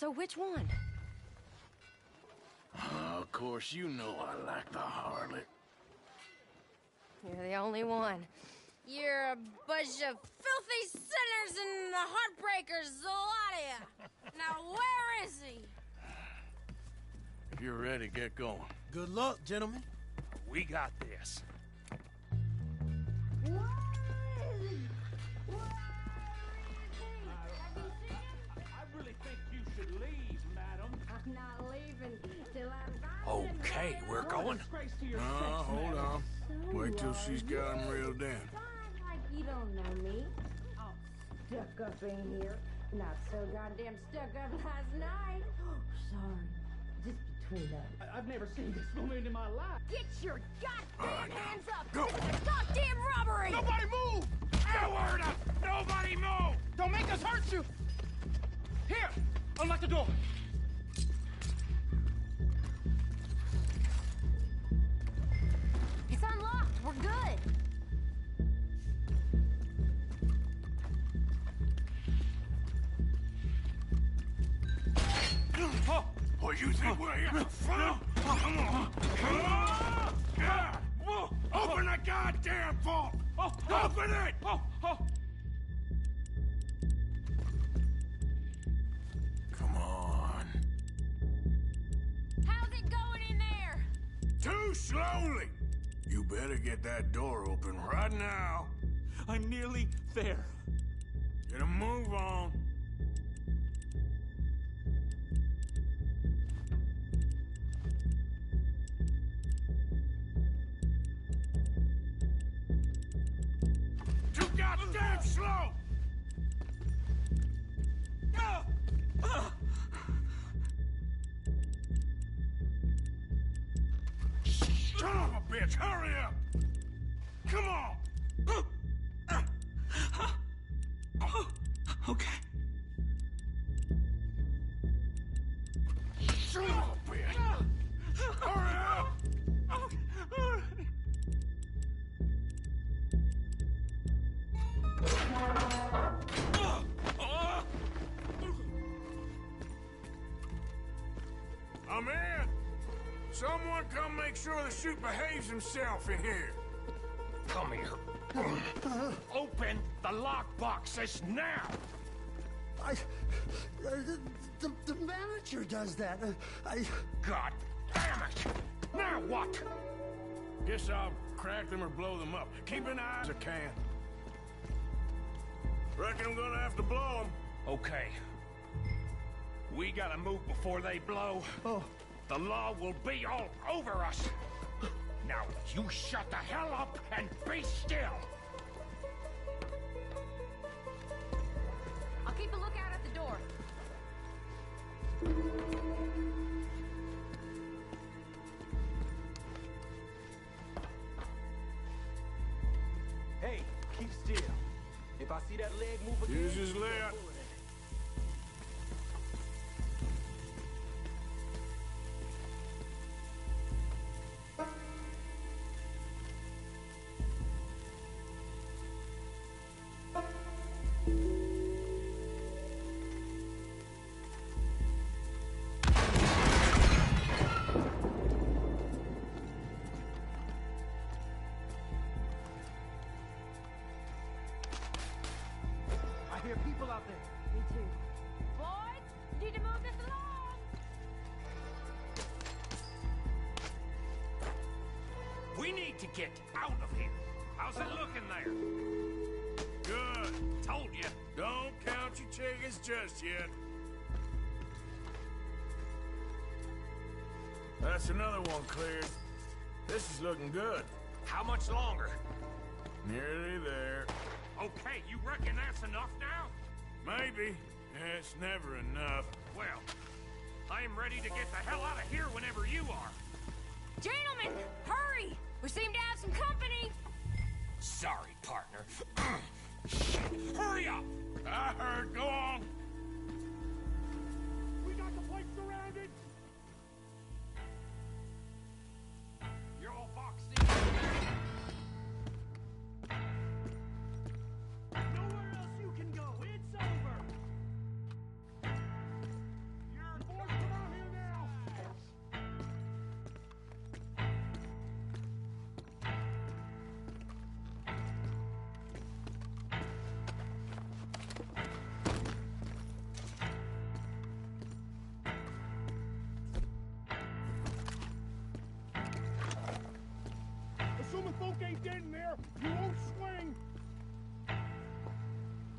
So which one? Of course, you know I like the harlot. You're the only one. You're a bunch of filthy sinners and the heartbreakers, the lot of ya. Now where is he? If you're ready, get going. Good luck, gentlemen. We got this. I really think you should leave, madam. I'm not leaving till I'm Okay, we're going. Disgrace to your Hold on. So Wait till she's got him reeled in. Like you don't know me. All stuck up in here. Not so goddamn stuck up last night. Sorry. Just between us. I've never seen this woman in my life. Get your goddamn hands up! Go. This is a goddamn robbery! Nobody move! No word up! Nobody move! Don't make us hurt you! Here! Unlock the door! It's unlocked. We're good. Oh, you think we're here for fun? Come on. Come on. Yeah. Open the goddamn vault. Open it. Come on. How's it going in there? Too slowly. You better get that door open right now. I'm nearly there. Get a move on. Too goddamn slow! Son of a bitch, hurry up! Come on! Okay. Son of a bitch! Hurry up! I'm in! Someone come make sure the chute behaves himself in here. Come here. Open the lockboxes now! The manager does that. God damn it! Now what? Guess I'll crack them or blow them up. Keep an eye as I can. Reckon I'm gonna have to blow them. Okay. We gotta move before they blow. Oh. The law will be all over us. Now, you shut the hell up and be still. I'll keep a lookout at the door. Hey, keep still. If I see that leg move again... Use his leg. I hear people out there. Me too. Boys, you need to move this along. We need to get out of here. How's it looking there? Good. Told you. Don't count your chickens just yet. That's another one cleared. This is looking good. How much longer? Nearly there. Okay, you reckon that's enough now? Maybe. It's never enough. Well, I'm ready to get the hell out of here whenever you are. Gentlemen, hurry! We seem to have some company. Sorry, partner. Hurry up! I heard. Go on. We got the place surrounded. You're all boxed in. Nowhere else you can go. It's over.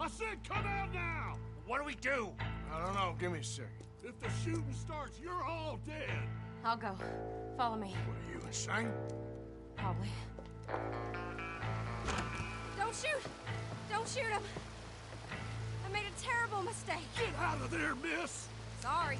I said come out now! What do we do? I don't know. Give me a second. If the shooting starts, you're all dead. I'll go. Follow me. What are you, insane? Probably. Don't shoot! Don't shoot him! I made a terrible mistake. Get out of there, miss! Sorry.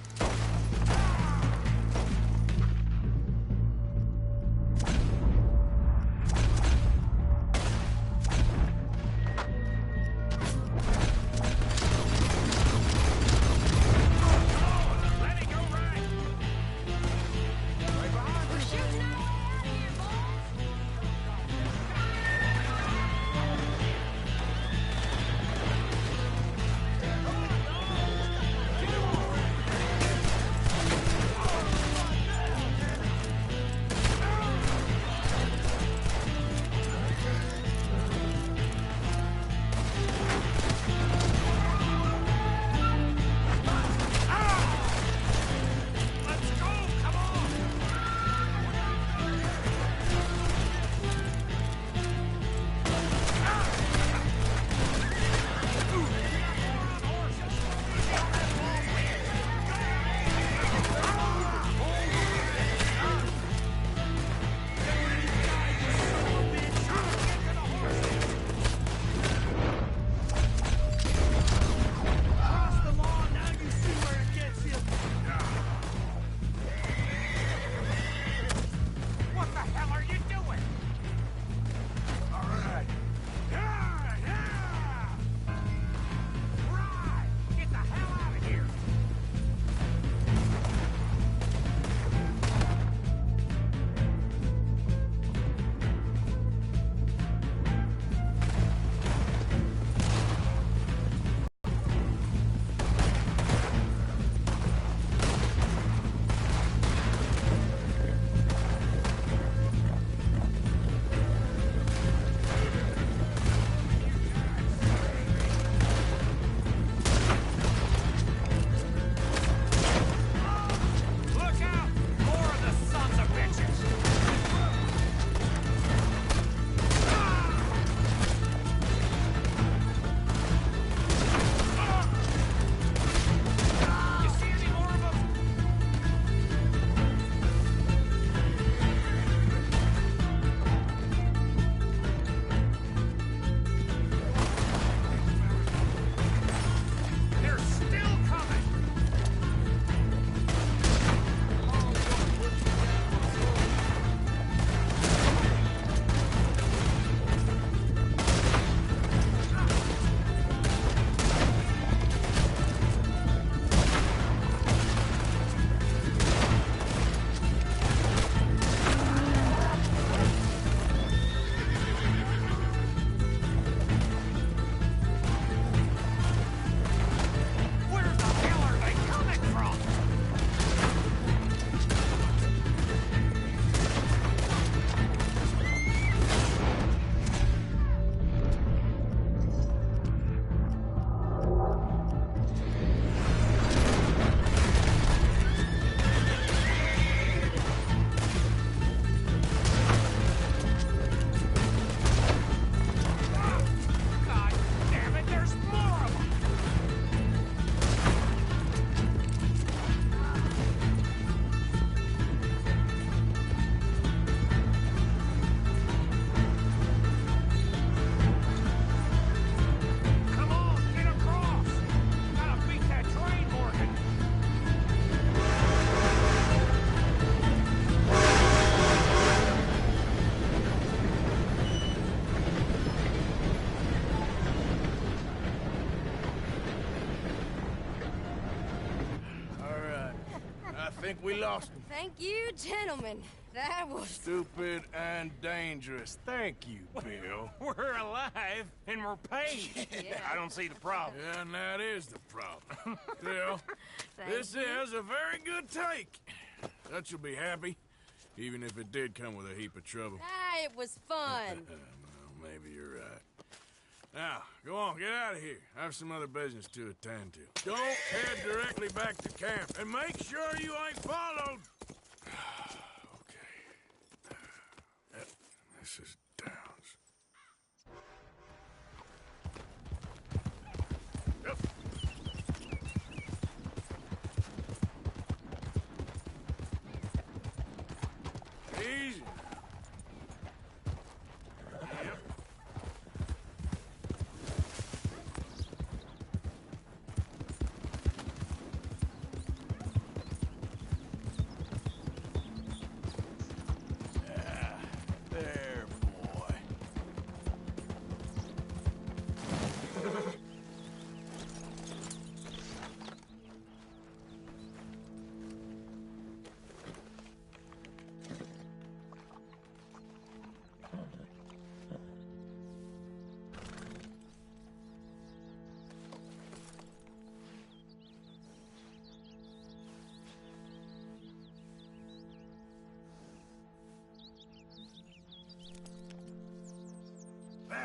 think we lost him. Thank you, gentlemen. That was... Stupid and dangerous. Thank you, Bill. We're alive, and we're paid. Yeah. I don't see the problem. Yeah, and that is the problem. Bill, this is a very good take. That you'll be happy, even if it did come with a heap of trouble. Ah, it was fun. Well, maybe you're right. Now, go on, get out of here. I have some other business to attend to. Don't head directly back to camp, and make sure you ain't followed. Okay. Yep, this is Downs.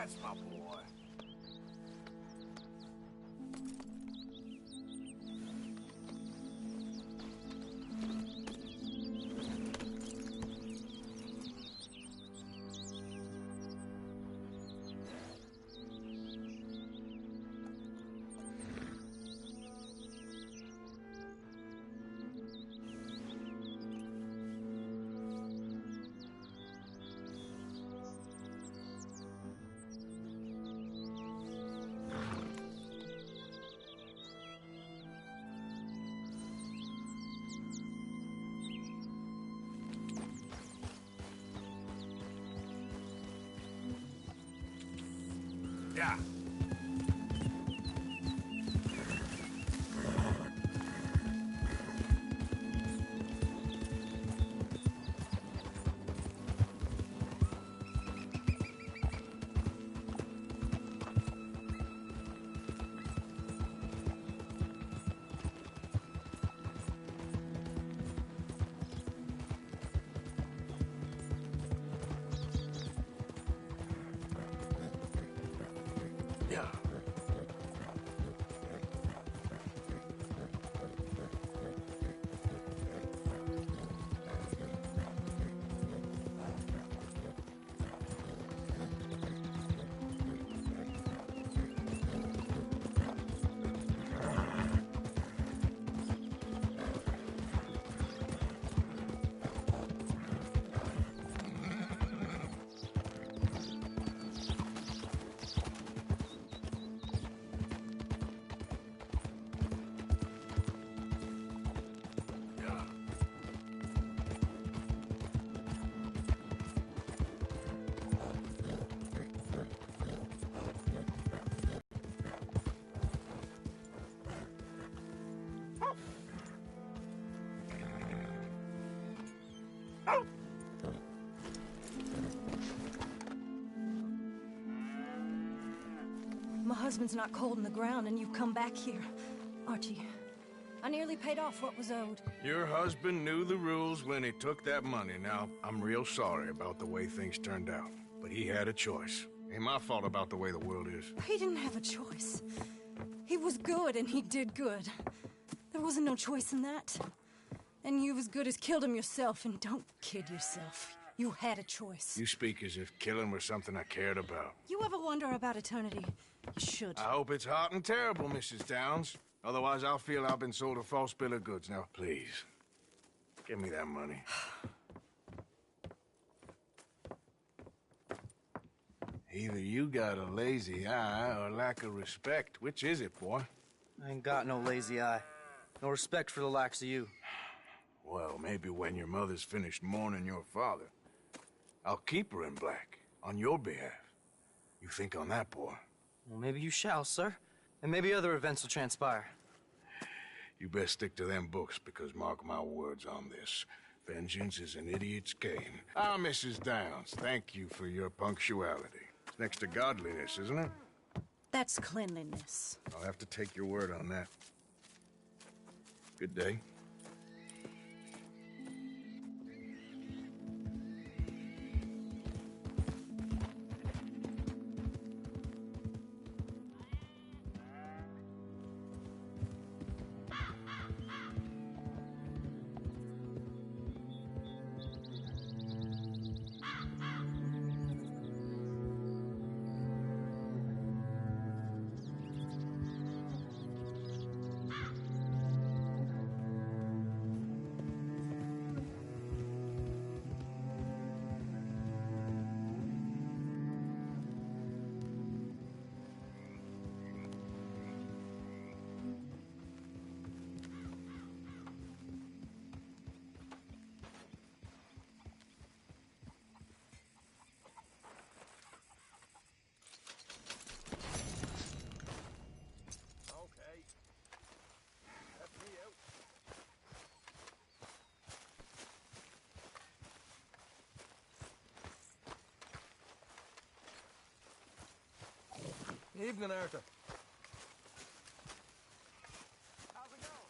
That's my boy. Yeah. Yeah. My husband's not cold in the ground, and you've come back here. Archie, I nearly paid off what was owed. Your husband knew the rules when he took that money. Now, I'm real sorry about the way things turned out. But he had a choice. Ain't my fault about the way the world is. He didn't have a choice. He was good, and he did good. There wasn't no choice in that. And you've as good as killed him yourself, and don't kid yourself. You had a choice. You speak as if killing was something I cared about. You ever wonder about eternity? You should. I hope it's hot and terrible, Mrs. Downs. Otherwise, I'll feel I've been sold a false bill of goods. Now, please, give me that money. Either you got a lazy eye or lack of respect. Which is it, boy? I ain't got no lazy eye. No respect for the likes of you. Well, maybe when your mother's finished mourning your father, I'll keep her in black, on your behalf. You think on that, boy? Well, maybe you shall, sir. And maybe other events will transpire. You best stick to them books, because mark my words on this. Vengeance is an idiot's game. Ah, Mrs. Downs, thank you for your punctuality. It's next to godliness, isn't it? That's cleanliness. I'll have to take your word on that. Good day. Evening, Arthur. How's it going?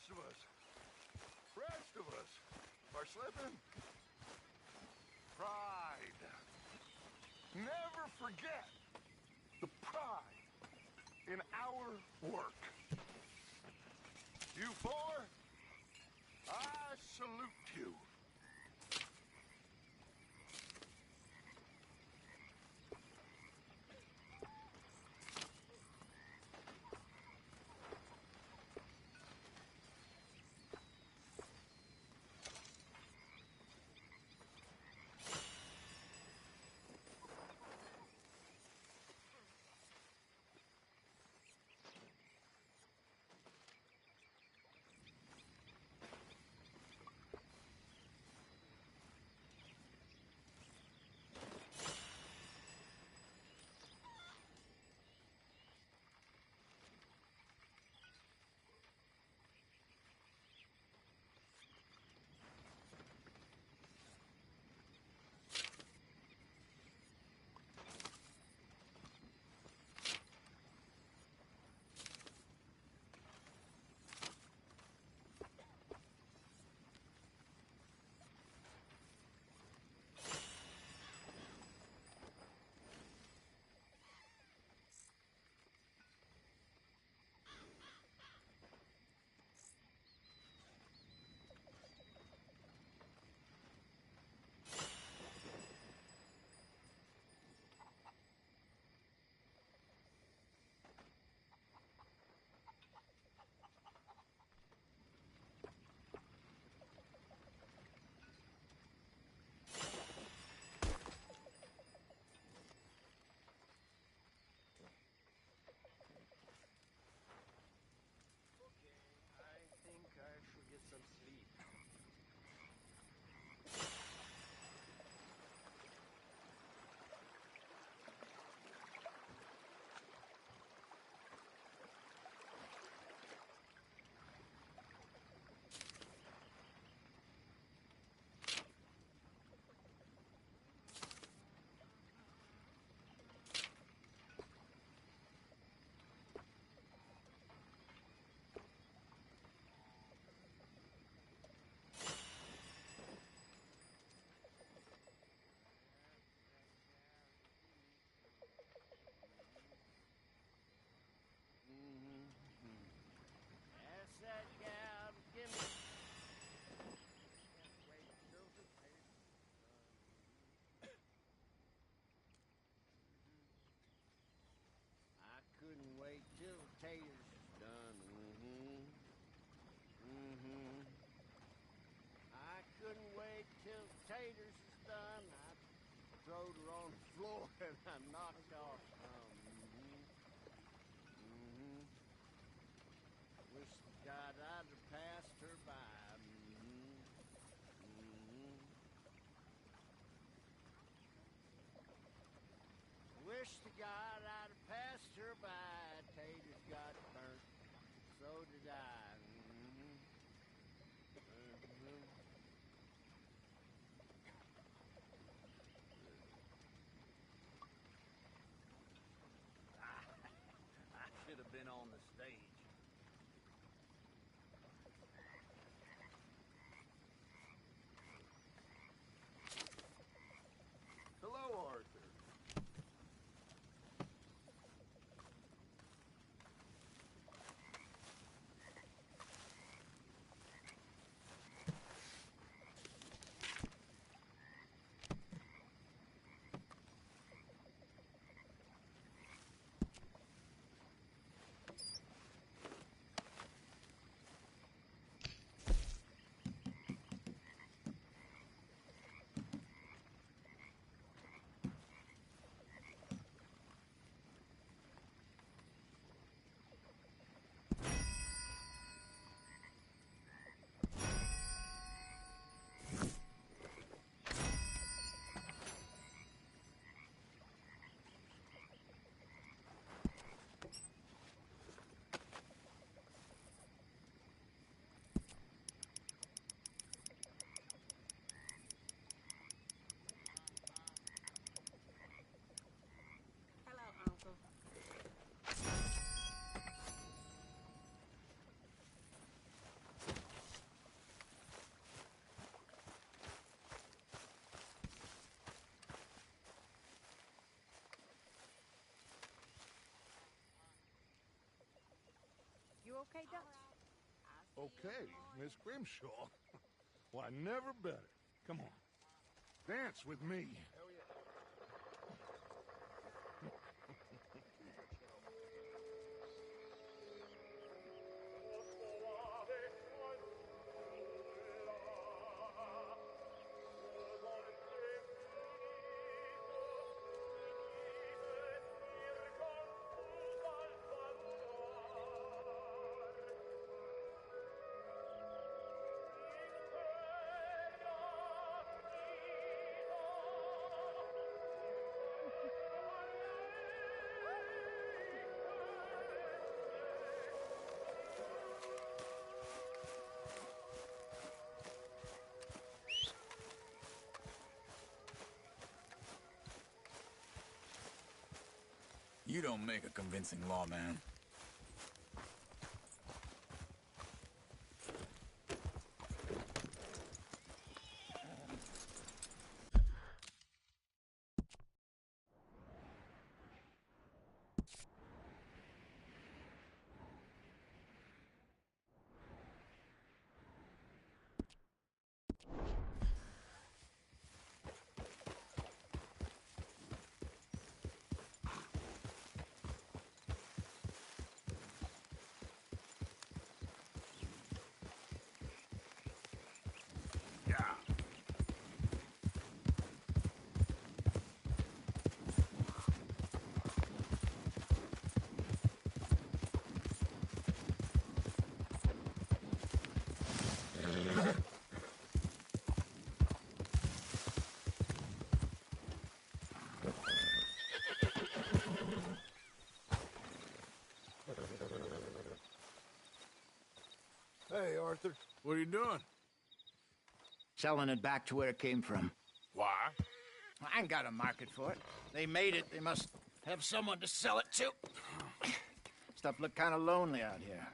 Rest of us are slipping. Pride. Never forget the pride in our work. You four, I salute you. Couldn't wait till taters is done. I couldn't wait till taters is done. I throwed her on the floor and I knocked off some. Wish to God I'd have passed her by. Wish to God I'd have passed her by. Taters got burnt, so did I. I should have been on the stage. Hello, Arthur. okay, Dutch? Okay, Miss Grimshaw. Why, never better. Come on. Dance with me. You don't make a convincing lawman. Hey, Arthur. What are you doing? Selling it back to where it came from. Why? I ain't got a market for it. They made it. They must have someone to sell it to. Stuff look kind of lonely out here.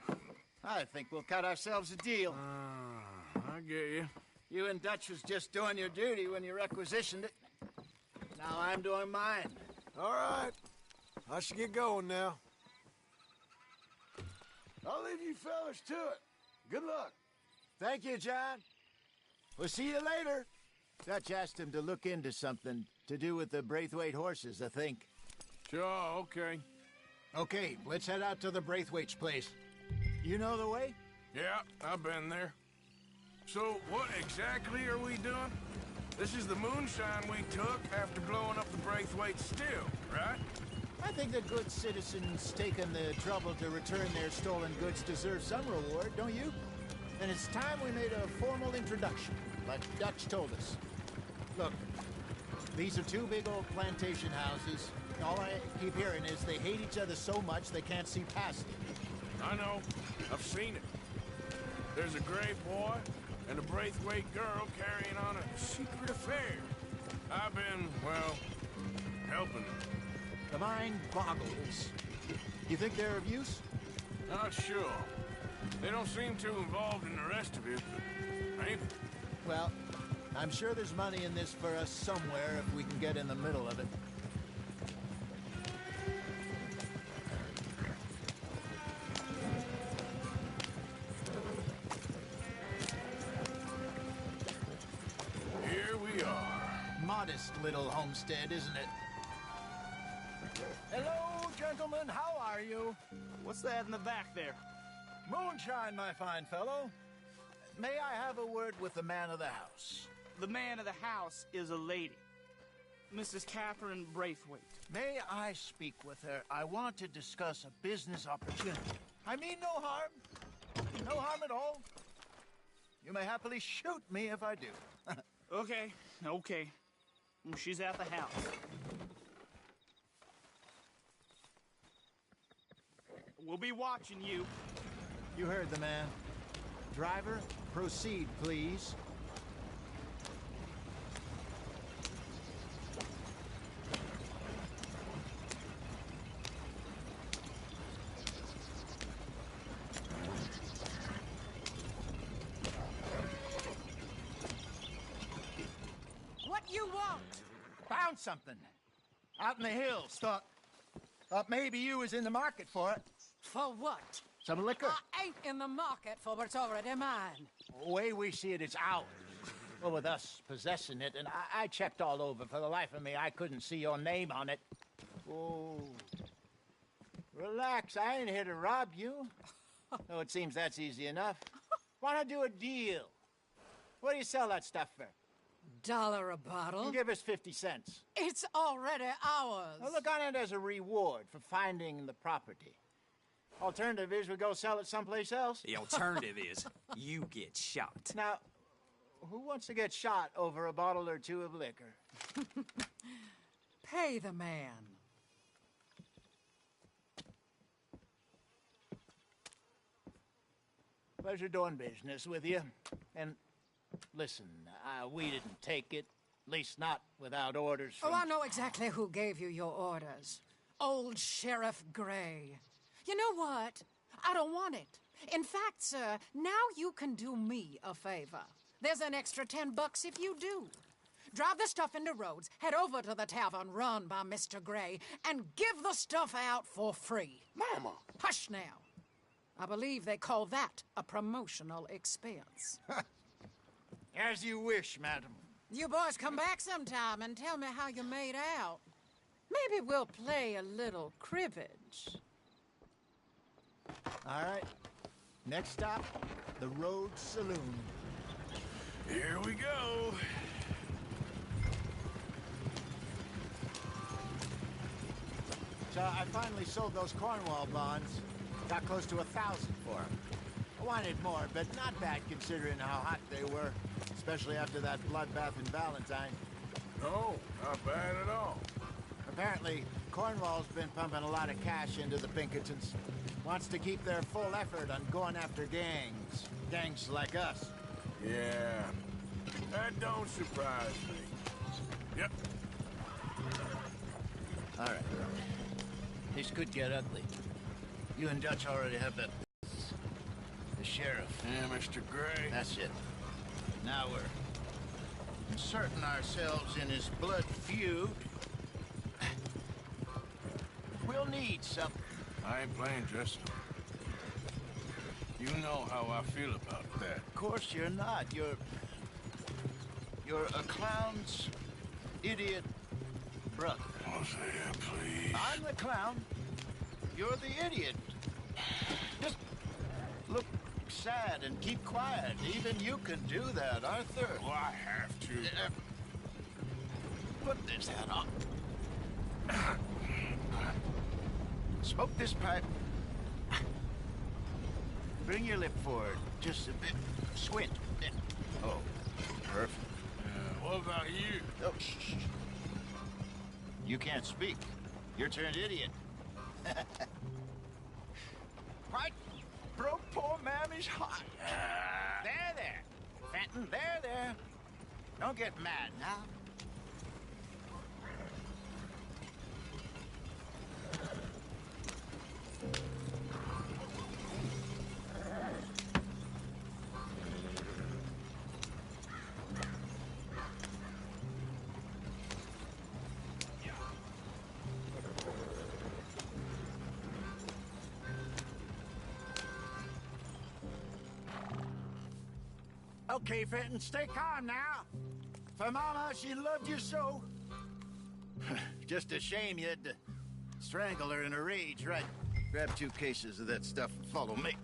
I think we'll cut ourselves a deal. I get you. You and Dutch was just doing your duty when you requisitioned it. Now I'm doing mine. All right. I should get going now. I'll leave you fellas to it. Good luck. Thank you, John. We'll see you later. Dutch asked him to look into something to do with the Braithwaite horses, I think. Sure, okay. Okay, let's head out to the Braithwaite's place. You know the way? Yeah, I've been there. So, what exactly are we doing? This is the moonshine we took after blowing up the Braithwaite still, right? I think the good citizens taking the trouble to return their stolen goods deserve some reward, don't you? And it's time we made a formal introduction, like Dutch told us. Look, these are two big old plantation houses. All I keep hearing is they hate each other so much they can't see past it. I know. I've seen it. There's a gray boy and a Braithwaite girl carrying on a secret affair. I've been, well, helping them. The mind boggles. You think they're of use? Not sure. They don't seem too involved in the rest of it, but maybe. Well, I'm sure there's money in this for us somewhere if we can get in the middle of it. Here we are. Modest little homestead, isn't it? Hello, gentlemen. How are you? What's that in the back there? Moonshine, my fine fellow. May I have a word with the man of the house? The man of the house is a lady. Mrs. Catherine Braithwaite. May I speak with her? I want to discuss a business opportunity. I mean no harm. No harm at all. You may happily shoot me if I do. Okay. She's at the house. We'll be watching you. You heard the man. Driver, proceed, please. What you want? Found something. Out in the hills. Thought maybe you was in the market for it. For what? Some liquor? I ain't in the market for what's already mine. The way we see it, it's ours. Well, with us possessing it, and I checked all over. For the life of me, I couldn't see your name on it. Oh. Relax, I ain't here to rob you. No, it seems that's easy enough. Why not do a deal? What do you sell that stuff for? $1 a bottle? Give us 50 cents. It's already ours. Well, look on it as a reward for finding the property. Alternative is we go sell it someplace else. The alternative is you get shot. Now, who wants to get shot over a bottle or two of liquor? Pay the man. Pleasure doing business with you. And listen, we didn't take it. At least not without orders from... Oh, I know exactly who gave you your orders. Old Sheriff Gray. You know what? I don't want it. In fact, sir, now you can do me a favor. There's an extra $10 if you do. Drive the stuff into Rhodes, head over to the tavern run by Mr. Gray, and give the stuff out for free. Mama! Hush now. I believe they call that a promotional expense. As you wish, madam. You boys come back sometime and tell me how you made out. Maybe we'll play a little cribbage. All right. Next stop, the Rhodes Saloon. Here we go. So I finally sold those Cornwall bonds. Got close to 1,000 for them. I wanted more, but not bad considering how hot they were, especially after that bloodbath in Valentine. No, not bad at all. Apparently, Cornwall's been pumping a lot of cash into the Pinkertons. Wants to keep their full effort on going after gangs. Gangs like us. Yeah, that don't surprise me. Yep. All right. This could get ugly. You and Dutch already have that... the sheriff. Yeah, Mr. Gray. That's it. Now we're inserting ourselves in his blood feud. We'll need something. I ain't playing Justin. You know how I feel about that. Of course you're not. You're a clown's idiot brother. Hosea, please. I'm the clown. You're the idiot. Just look sad and keep quiet. Even you can do that, Arthur. Well, I have to. Put this hat on. Smoke this pipe. Bring your lip forward just a bit. Squint. Oh, perfect. What about you? Oh, shh. You can't speak. You're turned idiot. Right? Broke poor Mammy's heart. There. Fenton, there. Don't get mad now. Okay, Fenton, stay calm now. For Mama, she loved you so. Just a shame you had to strangle her in a rage, right? Grab 2 cases of that stuff and follow me.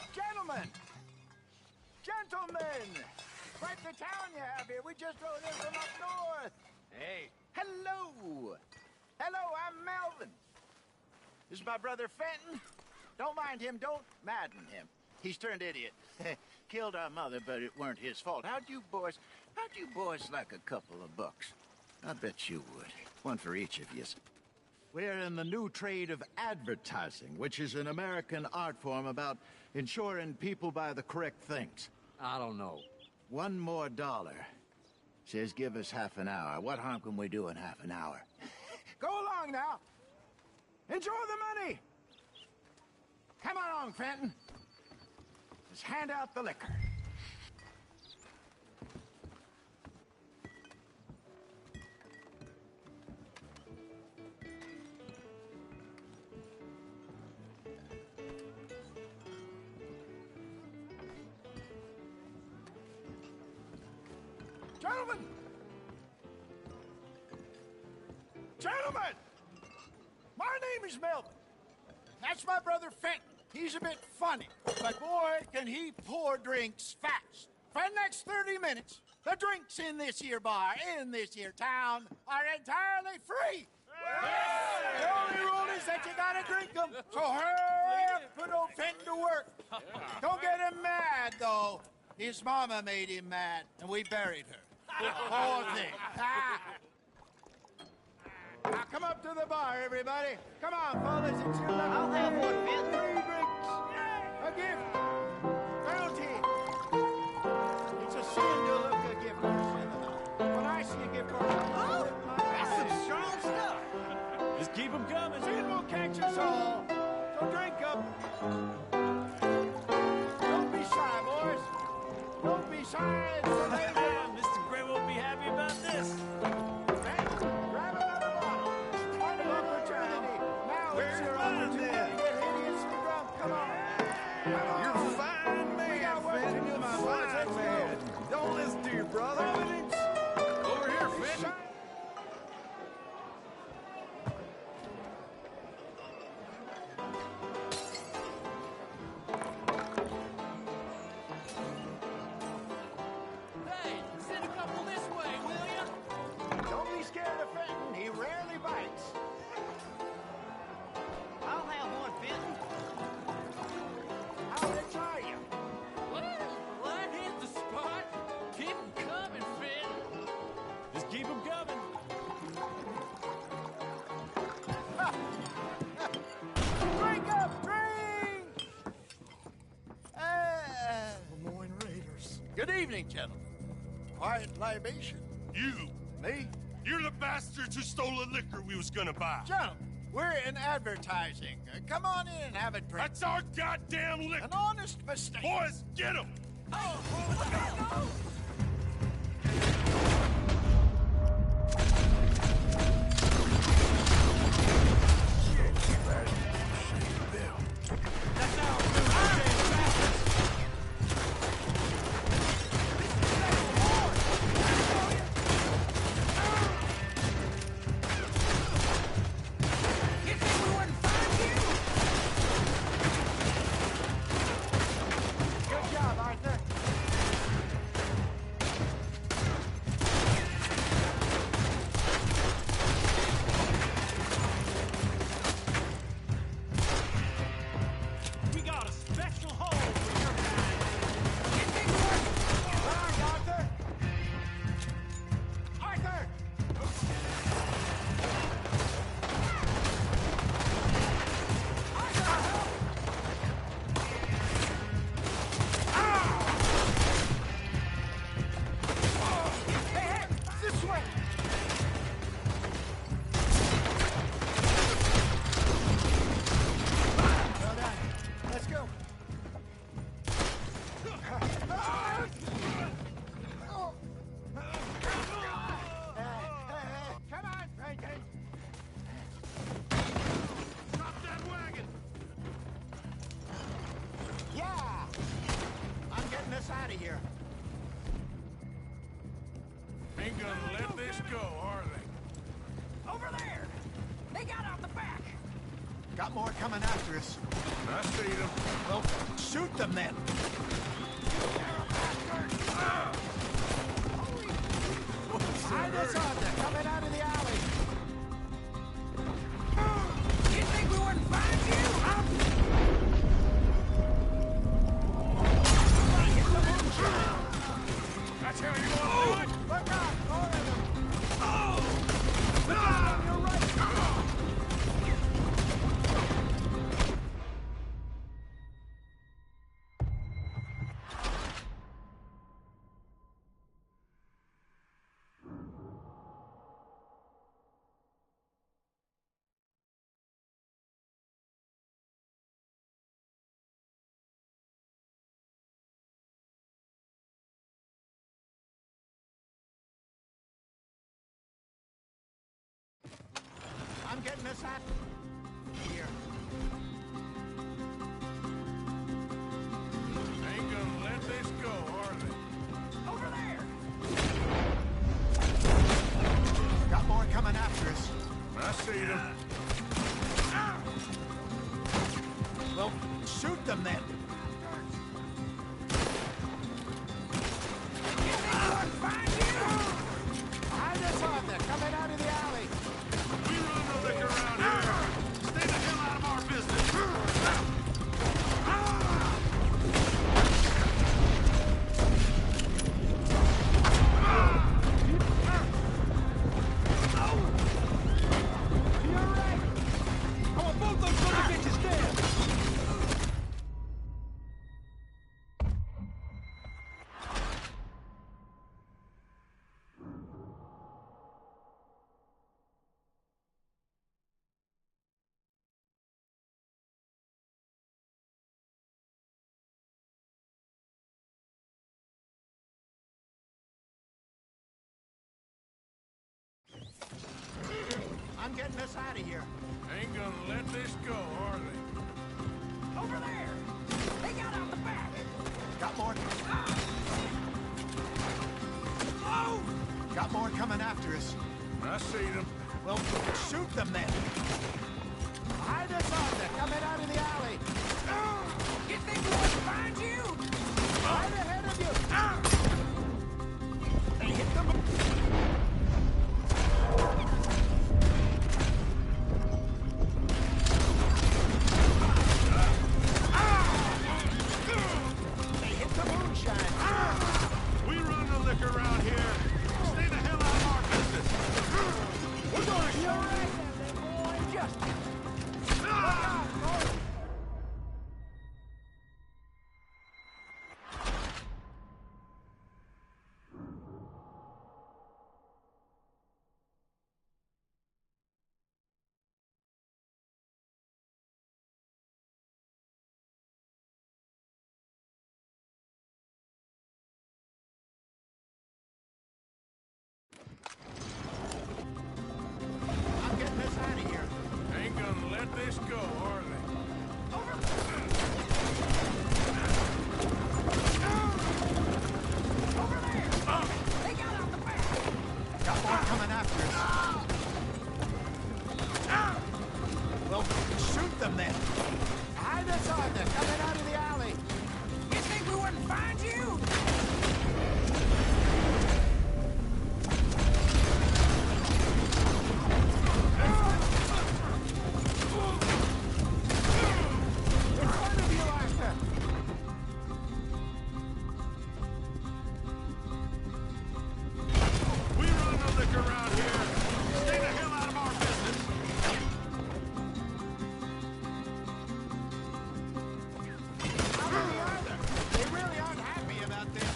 Gentlemen! Quite the town you have here. We just rode in from up north. Hey. Hello. I'm Melvin. This is my brother Fenton. Don't mind him. Don't madden him. He's turned idiot. Killed our mother, but it weren't his fault. How'd you boys like a couple of bucks? I bet you would. One for each of you. We're in the new trade of advertising, which is an American art form about ensuring people buy the correct things. I don't know. $1 more. Says give us half an hour. What harm can we do in half an hour? Go along now. Enjoy the money. Come along, Fenton. Just hand out the liquor. Gentlemen! Gentlemen! My name is Melvin. That's my brother Fenton. He's a bit funny, but boy, can he pour drinks fast. For the next 30 minutes, the drinks in this here bar, in this here town, are entirely free. Yes. The only rule is that you gotta drink them. So hurry up, put old Fenton to work. Don't get him mad, though. His mama made him mad, and we buried her. Poor thing. Now come up to the bar, everybody. Come on, fellas, it's your lucky I'll have one, Fenton. 3 drinks. A gift. Bounty. It's a sin to look a gift horse in the mouth. When I see a gift horse, oh, That's some strong stuff. Just keep them coming. sin will catch us all. So drink up. Don't be shy, boys. Don't be shy. It's the way to Mr. Gray won't be happy about this. grab another bottle. One opportunity. Now it's your opportunity to get hideously drunk. Come on. Come on. You're a fine man, We got work to do, my boys. Let's go. man. Don't listen to your brother. Providence. Over here, Fenton. Hey, send a couple this way, will ya? Don't be scared of Fenton. He rarely bites. I'll have one, Fenton. How rich are you? Well, I hit the spot. Keep 'em coming, Fenton. Just keep them coming. Drink up, drink! Lemoyne Raiders. Good evening, gentlemen. Quiet libation. You. Me? You're the bastards who stole the liquor we was gonna buy. Gentlemen, we're in advertising. Come on in and have a drink. That's our goddamn liquor. An honest mistake. Boys, get him! Good job, Arthur. We got a special hole for your kind. Arthur! Arthur! Hey, this way! Well done. Let's go. Come on, Franklin. Drop that wagon! Yeah! I'm getting us out of here. Ain't gonna let this go, are they? Over there! They got out the back! Got more coming after us. I see them. Well, shoot them then. Behind us, Arthur, coming out of the alley. You think we wouldn't find you? That's how you want to do it? Look out, more of them. getting us out here. Ain't gonna let this go, are they? Over there! Got more coming after us. I see them. Well, shoot them then. Hide us on there, coming out of the alley. We run the liquor around here. Stay the hell out of our business. I'm getting us out of here. Ain't gonna let this go, are they? Over there! They got out the back! Got more. Oh! Got more coming after us. I see them. Well, shoot them then. Hide us on there, coming out of the alley. You think we wouldn't find you? Right ahead of you. They hit them. They hit the moonshine. We run the liquor around here. Stay the hell out of our business. We're gonna show you. Just. I'm getting us out of here. Ain't gonna let this go, are they? Over there! They got out the back! Got more coming after us. Well, shoot them then. Hide us on there, coming out of the alley. You think we wouldn't find you? In front of you, Arthur. We run the liquor around here. Stay the hell out of our business. How many are there? They really aren't happy about this.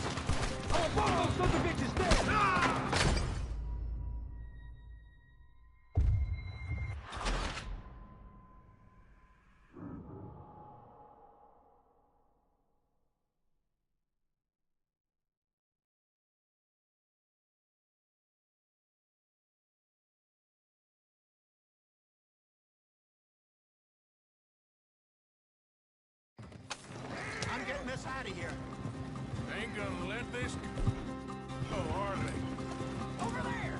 I'm getting us out of here. Ain't gonna let this go, are they? Over there!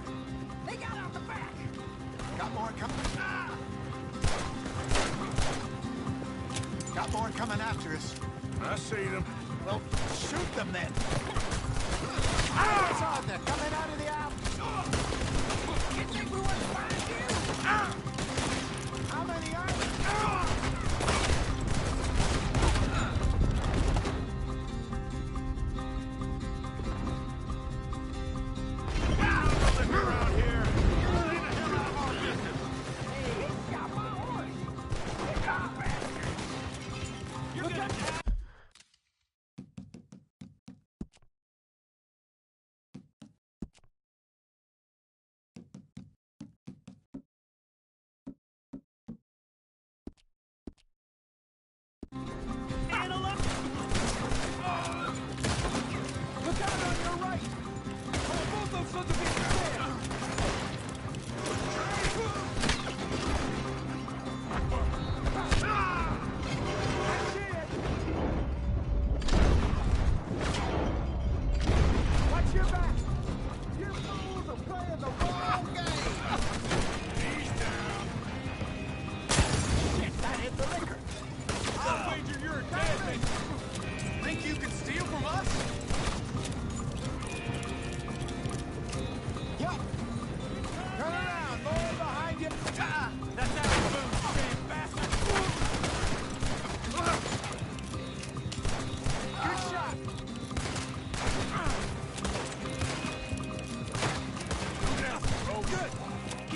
They got out the back! Got more coming. Got more coming after us. I see them. Well, shoot them then. Eyes on there, coming out of the alley. You think we wouldn't find you? How many are there? Around here. Stay the hell out of our business. Hey, he got my horse. He got bastard. You got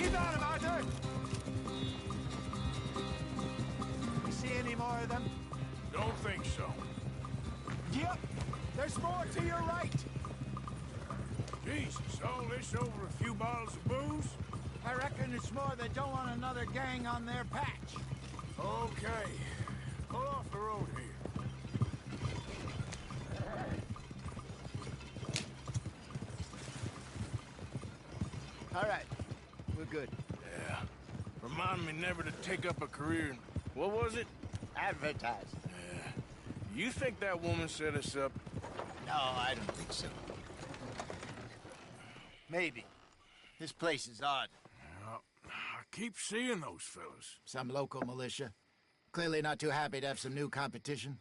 Keep at him, Arthur! You see any more of them? Don't think so. Yep. There's more to your right. Jesus, all this over a few bottles of booze? I reckon it's more they don't want another gang on their patch. Okay. Pull off the road here. All right. We're good. Yeah. Remind me never to take up a career in... What was it? Advertise. Yeah. You think that woman set us up? No, I don't think so. Maybe. This place is odd. I keep seeing those fellas. Some local militia. Clearly not too happy to have some new competition.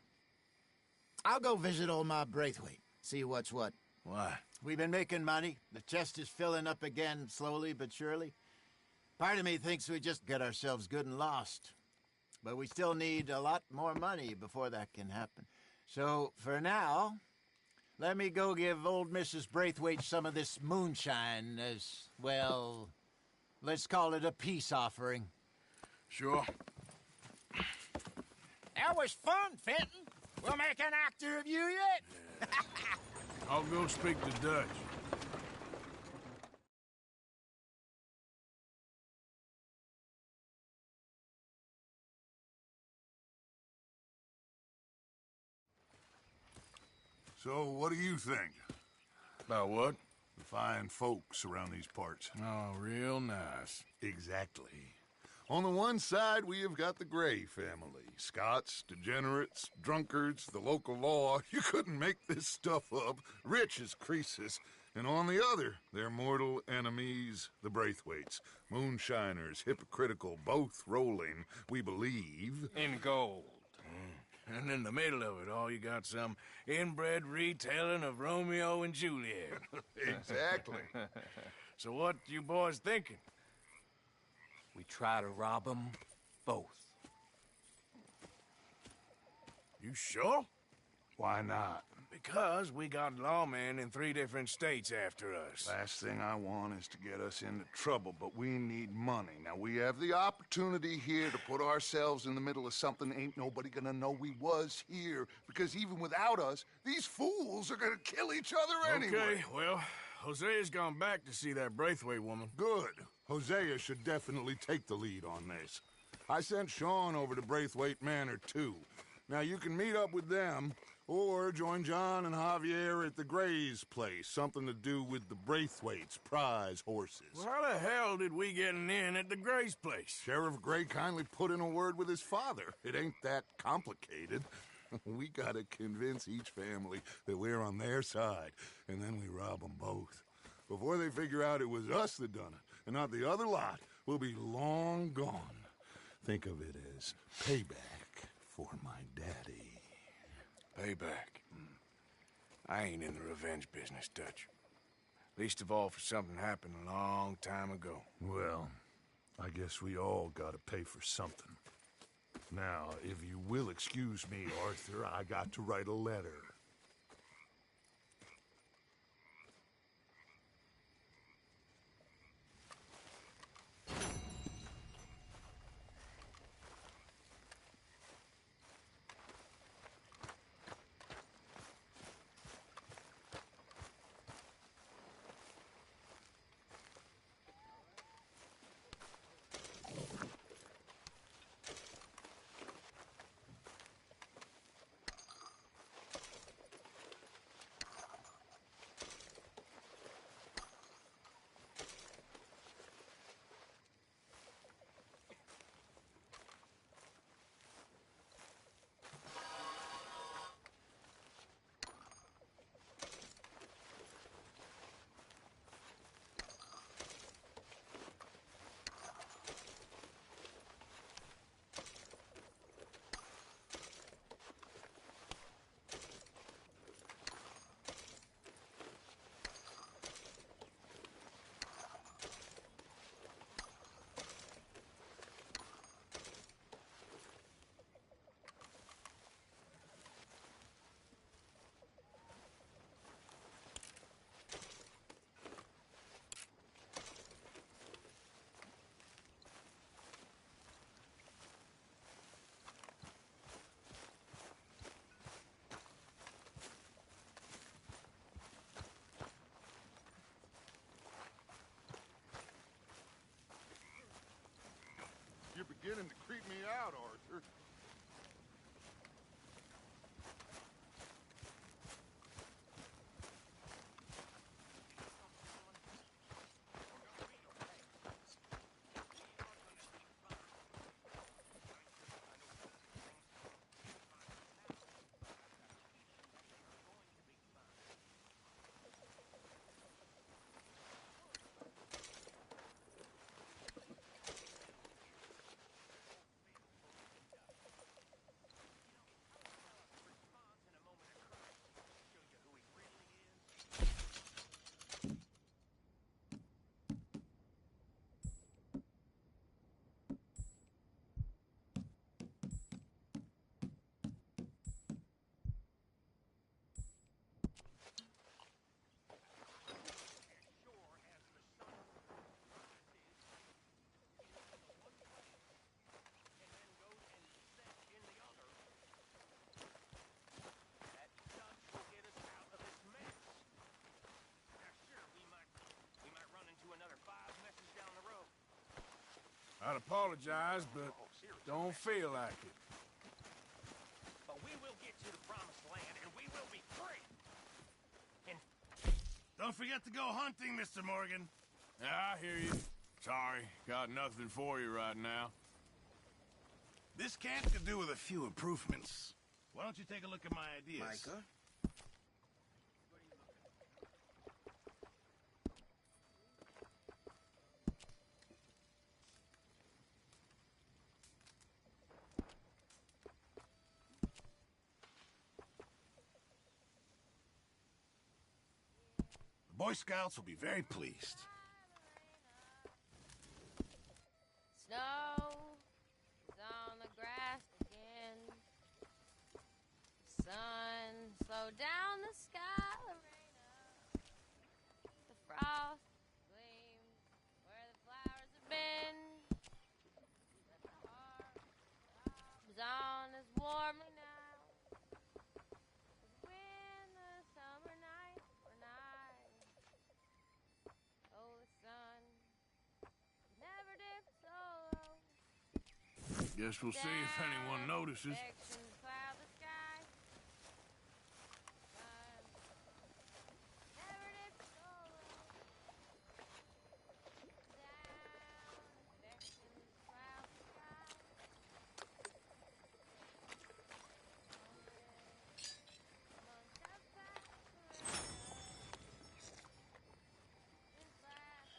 I'll go visit old Ma Braithwaite. See what's what. Why? We've been making money. The chest is filling up again, slowly but surely. Part of me thinks we just get ourselves good and lost. But we still need a lot more money before that can happen. So, for now, let me go give old Mrs. Braithwaite some of this moonshine as, well, let's call it a peace offering. Sure. That was fun, Fenton. We'll make an actor of you yet. I'll go speak to Dutch. So, what do you think? About what? The fine folks around these parts. Oh, real nice. Exactly. On the one side, we have got the Gray family. Scots, degenerates, drunkards, the local law. You couldn't make this stuff up. Rich as Croesus. And on the other, their mortal enemies, the Braithwaites. Moonshiners, hypocritical, both rolling, we believe. In gold. And in the middle of it all, you got some inbred retelling of Romeo and Juliet. Exactly. So what you boys thinking? We try to rob them both. You sure? Why not? Because we got lawmen in 3 different states after us. Last thing I want is to get us into trouble, but we need money. Now, we have the opportunity here to put ourselves in the middle of something ain't nobody gonna know we was here, because even without us, these fools are gonna kill each other anyway. Okay, well, Hosea's gone back to see that Braithwaite woman. Good. Hosea should definitely take the lead on this. I sent Sean over to Braithwaite Manor, too. Now, you can meet up with them, or join John and Javier at the Gray's place. Something to do with the Braithwaites' prize horses. Well, how the hell did we get in at the Gray's place? Sheriff Gray kindly put in a word with his father. It ain't that complicated. We gotta convince each family that we're on their side, and then we rob them both. Before they figure out it was us that done it, and not the other lot, we'll be long gone. Think of it as payback for my daddy. Payback. I ain't in the revenge business, Dutch. Least of all for something happened a long time ago. Well, I guess we all gotta pay for something. Now, if you will excuse me, Arthur, I got to write a letter. beginning to creep me out, Arthur. I'd apologize, but don't feel like it. But we will get to the promised land, and we will be free. And don't forget to go hunting, Mr. Morgan. Yeah, I hear you. Sorry, got nothing for you right now. This camp could do with a few improvements. Why don't you take a look at my ideas? Micah? The Boy Scouts will be very pleased. Snow is on the grass again. Sun, slow down the sky, Lorena. The frost gleams where the flowers have been. But the heart is on as warmly now as when the summer nights were nice. Oh, the sun never dips so low. Guess we'll see if anyone notices. Affections cloud the sky. Sun never dips so low. Down, affections cloud the sky. Months have passed forever. Since last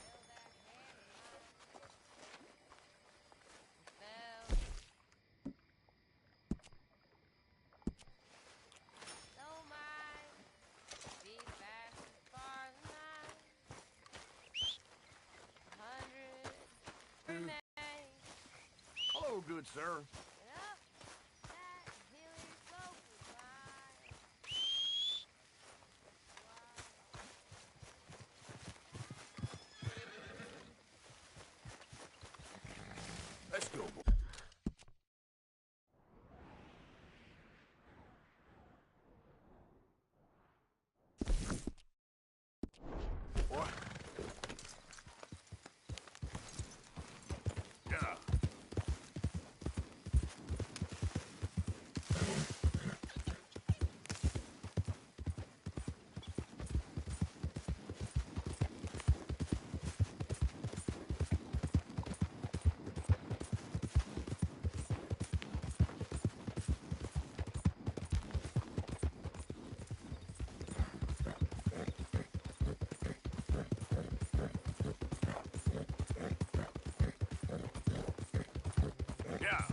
held that hand in mine. Fell. So mine be fast as far as mine. 100 remain. Hello, good sir. And up that hilly slope we climb. Let's go. What? Yeah. Yeah.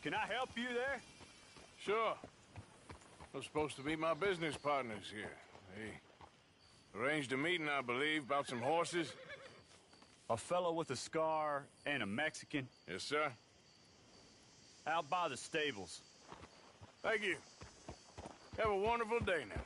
Can I help you there? Sure. They're supposed to be my business partners here. They arranged a meeting, I believe, about some horses. A fellow with a scar and a Mexican. Yes, sir. Out by the stables. Thank you. Have a wonderful day now.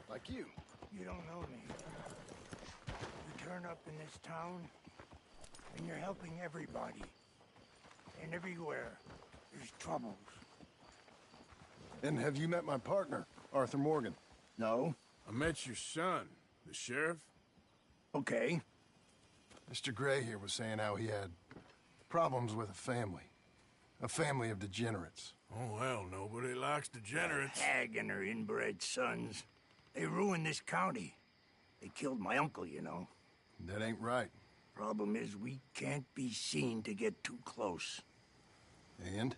Like you. You don't know me. You turn up in this town, and you're helping everybody. And everywhere, there's troubles. And have you met my partner, Arthur Morgan? No. I met your son, the sheriff. Okay. Mr. Gray here was saying how he had problems with a family of degenerates. Oh, well, nobody likes degenerates. Hag and her inbred sons. They ruined this county. They killed my uncle, you know. That ain't right. Problem is, we can't be seen to get too close. And?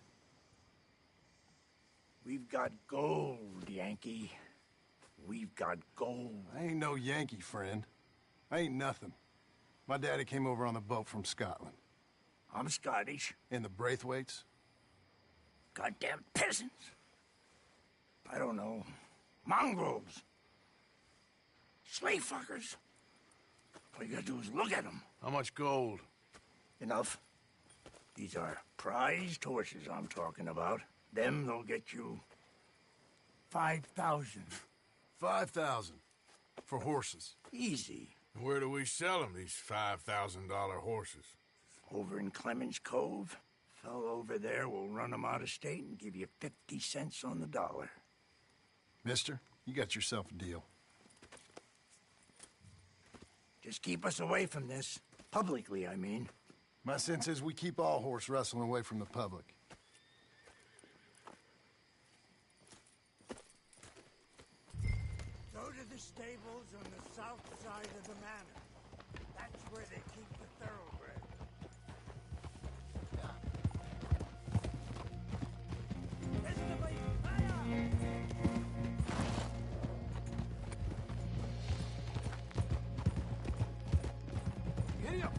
We've got gold, Yankee. We've got gold. I ain't no Yankee, friend. I ain't nothing. My daddy came over on the boat from Scotland. I'm Scottish. And the Braithwaites? Goddamn peasants. I don't know. Mongrels. Slave fuckers. All you gotta do is look at them. How much gold? Enough. These are prized horses I'm talking about. Them, they'll get you 5,000. 5,000 for horses. Easy. Where do we sell them, these $5,000 horses? Over in Clemens Cove. Fellow over there will run them out of state and give you 50 cents on the dollar. Mister, you got yourself a deal. Just keep us away from this. Publicly, I mean. My sense is we keep all horse rustling away from the public. Go to the stables on the south side of the manor. That's where they keep the thoroughbred. Giddy up!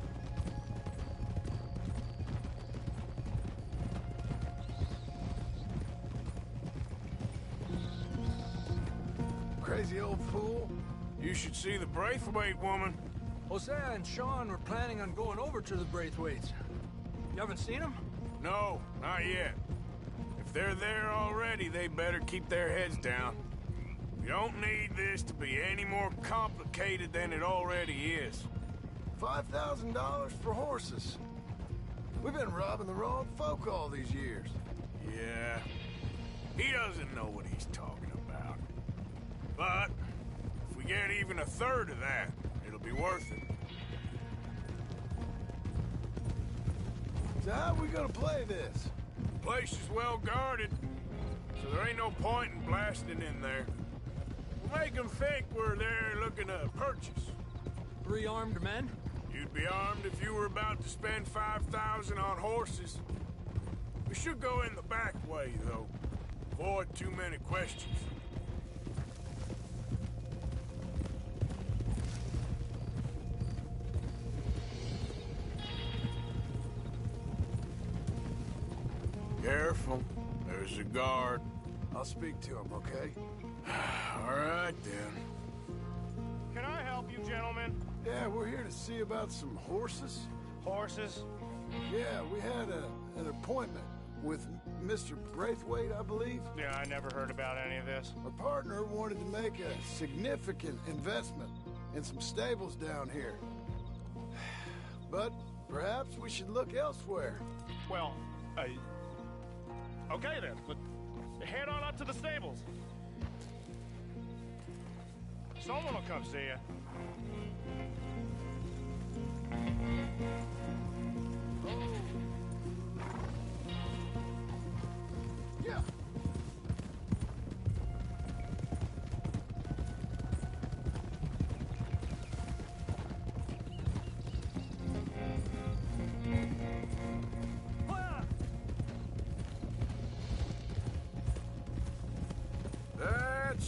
Crazy old fool. You should see the Braithwaite woman. Hosea and Sean were planning on going over to the Braithwaites. You haven't seen them? No, not yet. If they're there already, they better keep their heads down. We don't need this to be any more complicated than it already is. $5,000 for horses. We've been robbing the wrong folk all these years. Yeah, he doesn't know what he's talking about. But if we get even a third of that, it'll be worth it. So how are we gonna play this? The place is well guarded, so there ain't no point in blasting in there. We'll make them think we're there looking to purchase. 3 armed men? You'd be armed if you were about to spend 5,000 on horses. We should go in the back way, though. Avoid too many questions. Careful. There's a guard. I'll speak to him, okay? All right, then. Can I help you, gentlemen? Yeah, we're here to see about some horses. Horses? Yeah, we had an appointment with Mr. Braithwaite, I believe. Yeah, I never heard about any of this. Our partner wanted to make a significant investment in some stables down here. But perhaps we should look elsewhere. Well, okay then. Head on up to the stables. Someone will come see you. Yeah.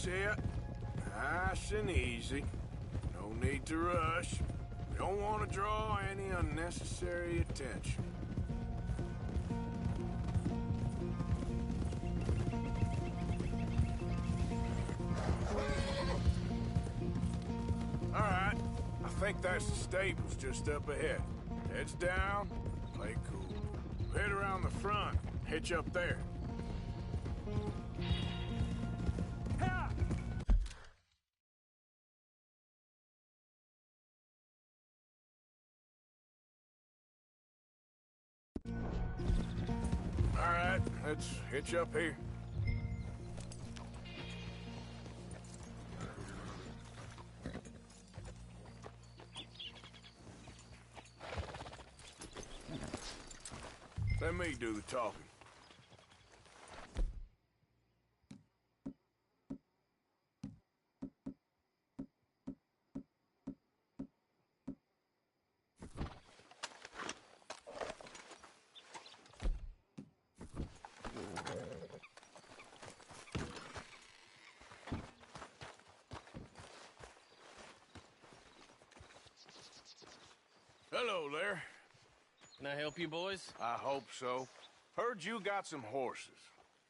That's it. Nice and easy. No need to rush. We don't want to draw any unnecessary attention. All right. I think that's the stables just up ahead. Heads down, play cool. Head around the front, hitch up there. All right, let's hitch up here. Let me do the talking. Hello there. Can I help you, boys? I hope so. Heard you got some horses.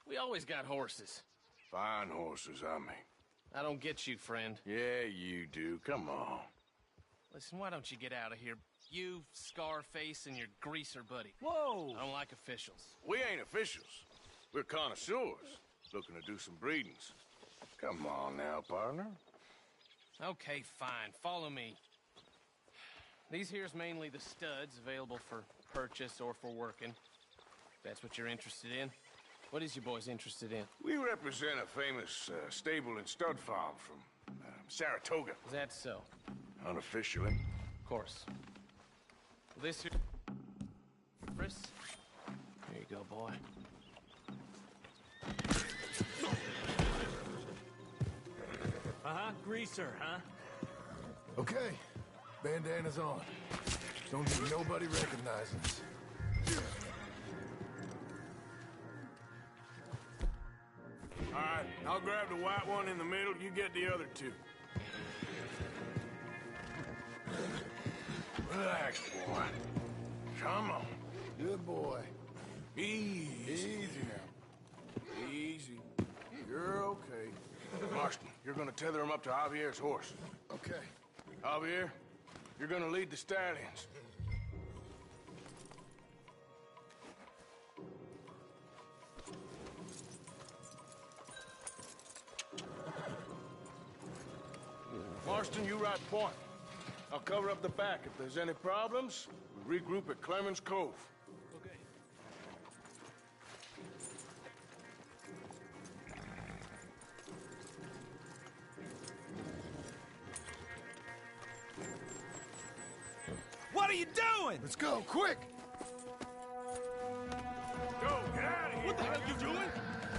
We always got horses. Fine horses, I mean. I don't get you, friend. Yeah, you do. Come on. Listen, why don't you get out of here? You, Scarface, and your greaser buddy. Whoa! I don't like officials. We ain't officials. We're connoisseurs, looking to do some breedings. Come on now, partner. Okay, fine. Follow me. These here's mainly the studs available for purchase or for working. If that's what you're interested in. What is you boys interested in? We represent a famous stable and stud farm from Saratoga. Is that so? Unofficially. Of course. Well, this here... Chris? Here you go, boy. Uh-huh, greaser, huh? Okay, bandana's on. Don't need nobody recognizing us. All right, I'll grab the white one in the middle. You get the other two. Relax, boy. Come on. Good boy. Easy. Easy now. Easy. You're okay. Marston, you're gonna tether him up to Javier's horse. Okay. Javier, you're gonna lead the stallions. Marston, you ride point. I'll cover up the back. If there's any problems, we regroup at Clemens Cove. Okay. What are you doing? Let's go, quick! Go, get out of here! What the hell are you doing?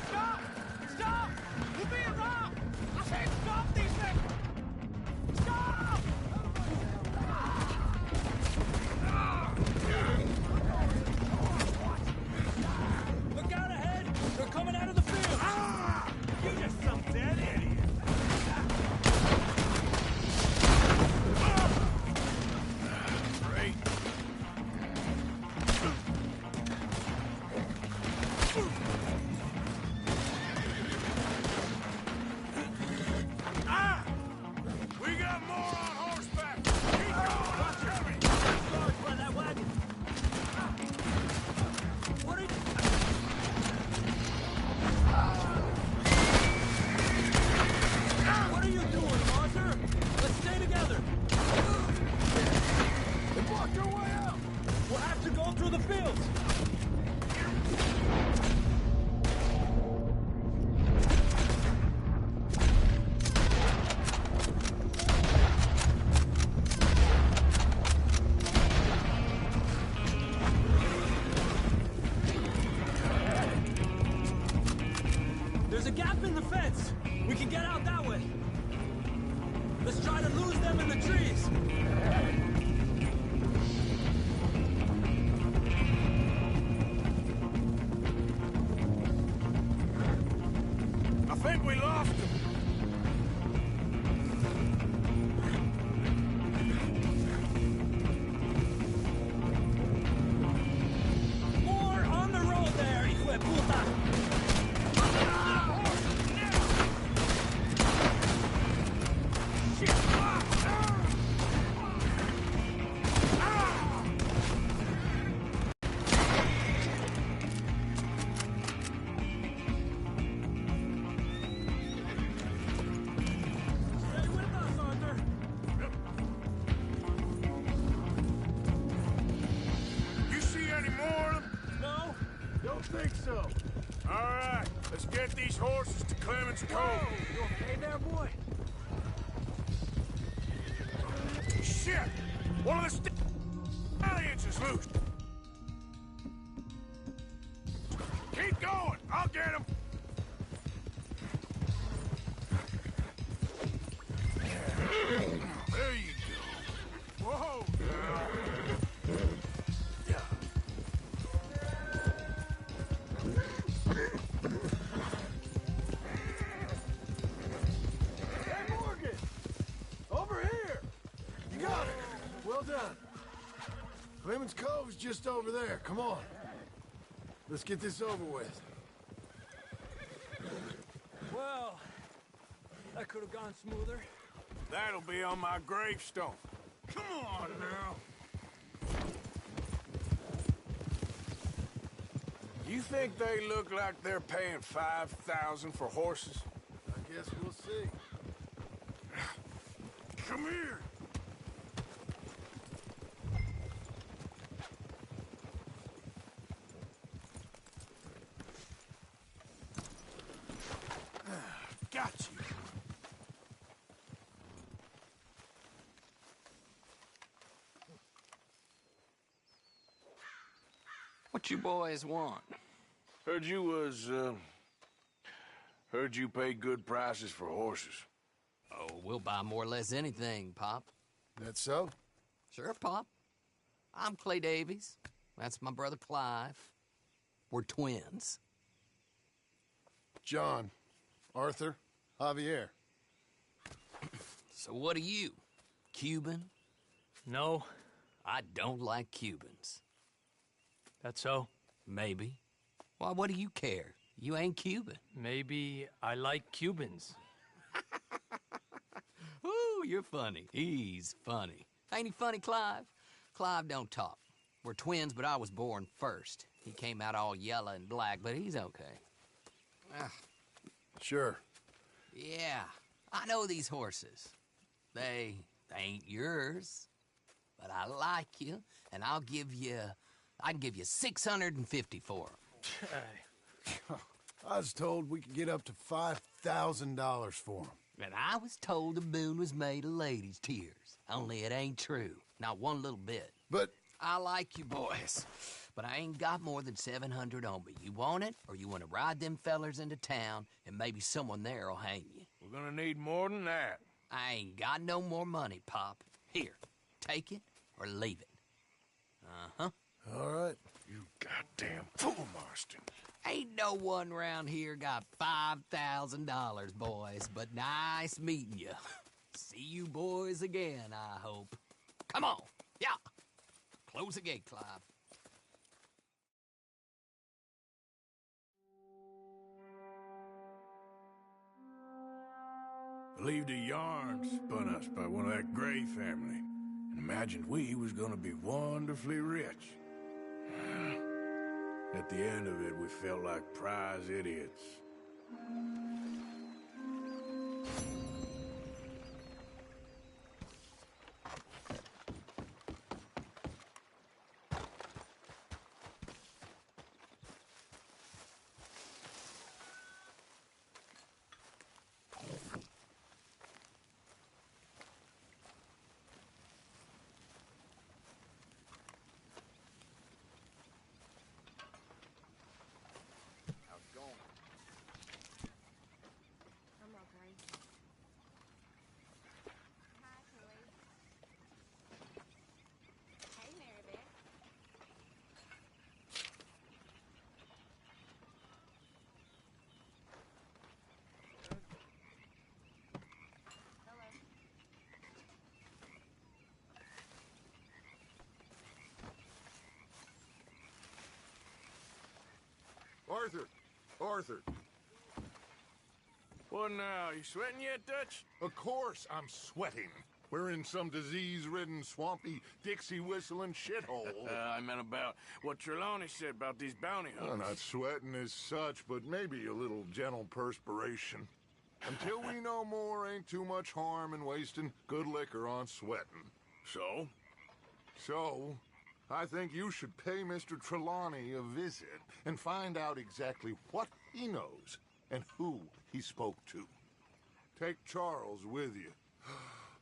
Stop! Stop! You're being robbed! I said stop these things! Stop! Look out ahead! They're coming out of the field! Ah! You're just some dead idiot! Great. Ah! We got more on horseback! Keep going! Watch me! Sorry for that wagon! What are you... What are you doing, Arthur? Let's stay together! They blocked our way out! We'll have to go through the fields! There's a gap in the fence! We can get out that way! Let's try to lose them in the trees! I think we lost him. get these horses to Clemens Cove. You okay there, boy? Shit! One of the stallions is loose. Keep going. I'll get him. There you go. Whoa! Hey, Morgan! Over here! You got it! Well done. Clemens Cove's just over there. Come on. Let's get this over with. Well, that could have gone smoother. That'll be on my gravestone. Come on now. You think they look like they're paying $5,000 for horses? I guess we'll see. Come here. Got you. What you boys want? Heard you pay good prices for horses. Oh, we'll buy more or less anything, Pop. That so? Sure, Pop. I'm Clay Davies. That's my brother Clive. We're twins. John, Arthur, Javier. So what are you? Cuban? No. I don't like Cubans. That so? Maybe. Why, what do you care? You ain't Cuban. Maybe I like Cubans. Ooh, you're funny. He's funny. Ain't he funny, Clive? Clive don't talk. We're twins, but I was born first. He came out all yellow and black, but he's okay. Sure. Yeah, I know these horses. They ain't yours. But I like you, and I can give you 650 for them. I was told we could get up to $5,000 for them. And I was told the moon was made of ladies' tears. Only it ain't true. Not one little bit. But I like you boys, but I ain't got more than 700 on me. You want it, or you want to ride them fellers into town, and maybe someone there'll hang you? We're gonna need more than that. I ain't got no more money, Pop. Here, take it or leave it. Uh-huh. All right. You goddamn fool, Marston. Ain't no one round here got $5,000, boys, but nice meeting you. See you boys again, I hope. Come on. Yeah. Close the gate, Clive. Believed a yarn spun us by one of that Gray family, and imagined we was gonna be wonderfully rich. At the end of it, we felt like prize idiots. Arthur. What now? You sweating yet, Dutch? Of course I'm sweating. We're in some disease-ridden, swampy, Dixie-whistling shithole. I meant about what Trelawney said about these bounty hunters. I'm not sweating as such, but maybe a little gentle perspiration. Until we know more, ain't too much harm in wasting good liquor on sweating. So? So, I think you should pay Mr. Trelawney a visit and find out exactly what he knows and who he spoke to. Take Charles with you.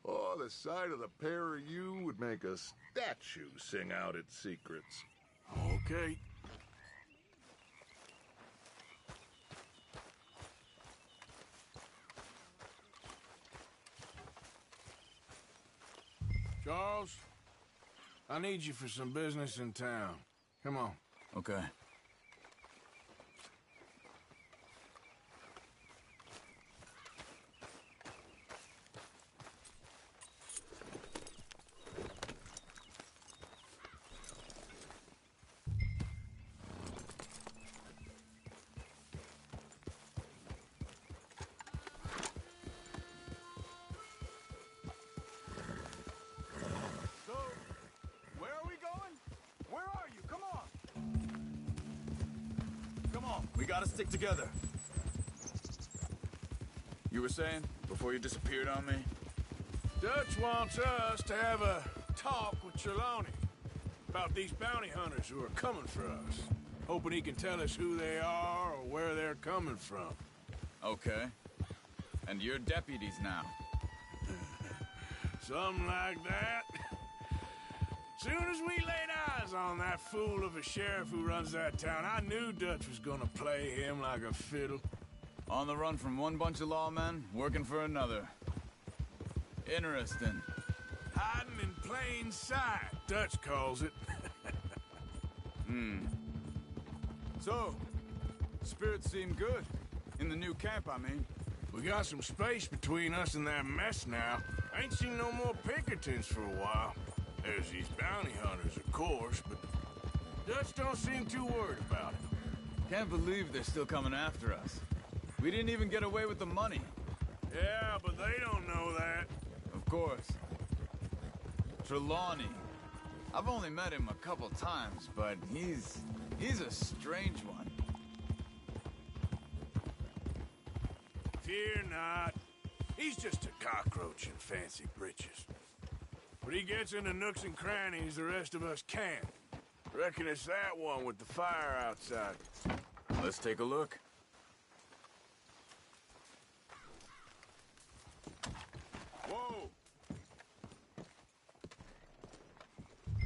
Oh, the sight of the pair of you would make a statue sing out its secrets. Okay. Charles, I need you for some business in town. Come on. Okay. We gotta stick together. You were saying, before you disappeared on me? Dutch wants us to have a talk with Trelawney about these bounty hunters who are coming for us. Hoping he can tell us who they are or where they're coming from. Okay. And you're deputies now. Something like that. Soon as we laid eyes on that fool of a sheriff who runs that town, I knew Dutch was gonna play him like a fiddle. On the run from one bunch of lawmen, working for another. Interesting. Hiding in plain sight, Dutch calls it. So, spirits seem good. In the new camp, I mean. We got some space between us and that mess now. Ain't seen no more Pinkertons for a while. There's these bounty hunters, of course, but Dutch don't seem too worried about it. Can't believe they're still coming after us. We didn't even get away with the money. Yeah, but they don't know that. Of course. Trelawney. I've only met him a couple times, but he's a strange one. Fear not. He's just a cockroach in fancy breeches. But he gets into nooks and crannies the rest of us can't. Reckon it's that one with the fire outside. Let's take a look. Whoa!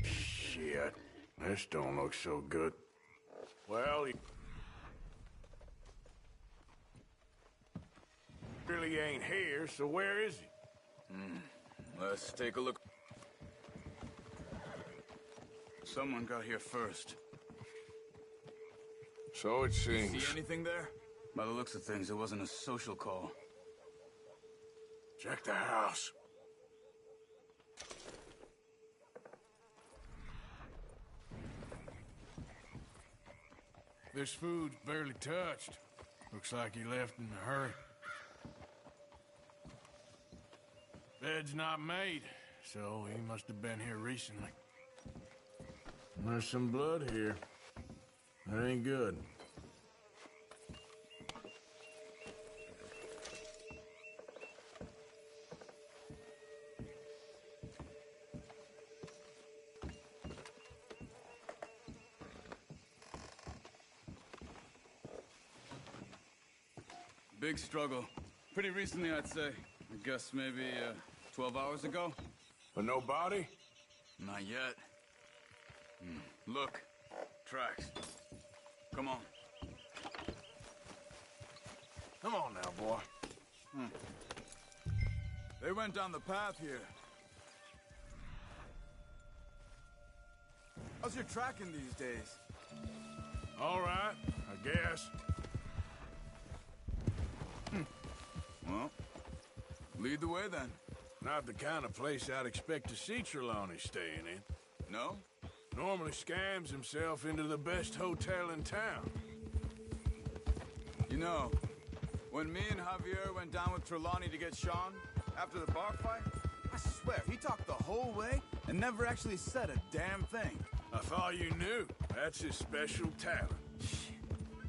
Shit. This don't look so good. Well, he really ain't here, so where is he? Let's take a look. Someone got here first. So it seems. See anything there? By the looks of things, it wasn't a social call. Check the house. This food's barely touched. Looks like he left in a hurry. Bed's not made, so he must have been here recently. There's some blood here. That ain't good. Big struggle. Pretty recently, I'd say. I guess maybe 12 hours ago. But no body? Not yet. Look. Tracks. Come on. Come on now, boy. They went down the path here. How's your tracking these days? All right, I guess. Well, lead the way then. Not the kind of place I'd expect to see Trelawney staying in. No? Normally scams himself into the best hotel in town. You know, when me and Javier went down with Trelawney to get Sean, after the bar fight, I swear, he talked the whole way and never actually said a damn thing. I thought you knew. That's his special talent.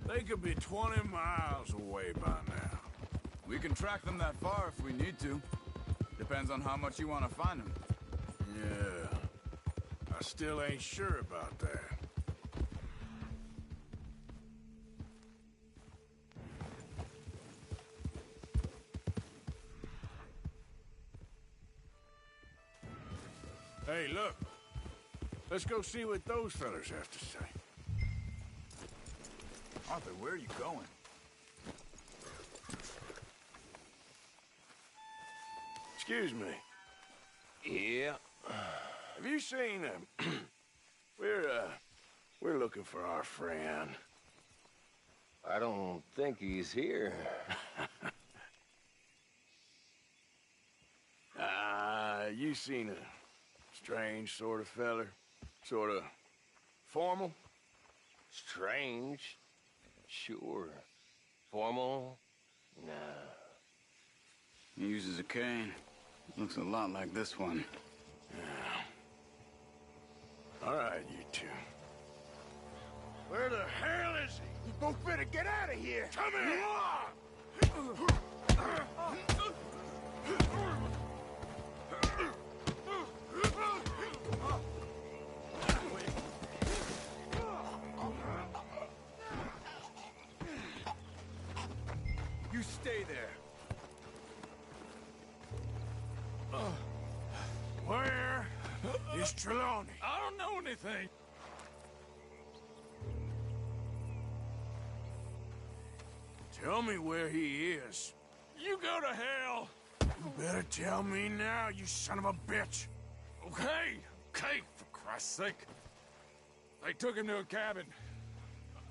They could be 20 miles away by now. We can track them that far if we need to. Depends on how much you want to find them. Yeah. I still ain't sure about that. Hey, look. Let's go see what those fellas have to say. Arthur, where are you going? Excuse me. Yeah. Have you seen him? We're looking for our friend. I don't think he's here. You seen a strange sort of feller? Sort of formal? Strange? Sure. Formal? Nah. He uses a cane. Looks a lot like this one. Yeah. All right, you two. Where the hell is he? You both better get out of here! Come here! You stay there. Where is Trelawney? I don't know anything. Tell me where he is. You go to hell. You better tell me now, you son of a bitch. Okay, for Christ's sake. They took him to a cabin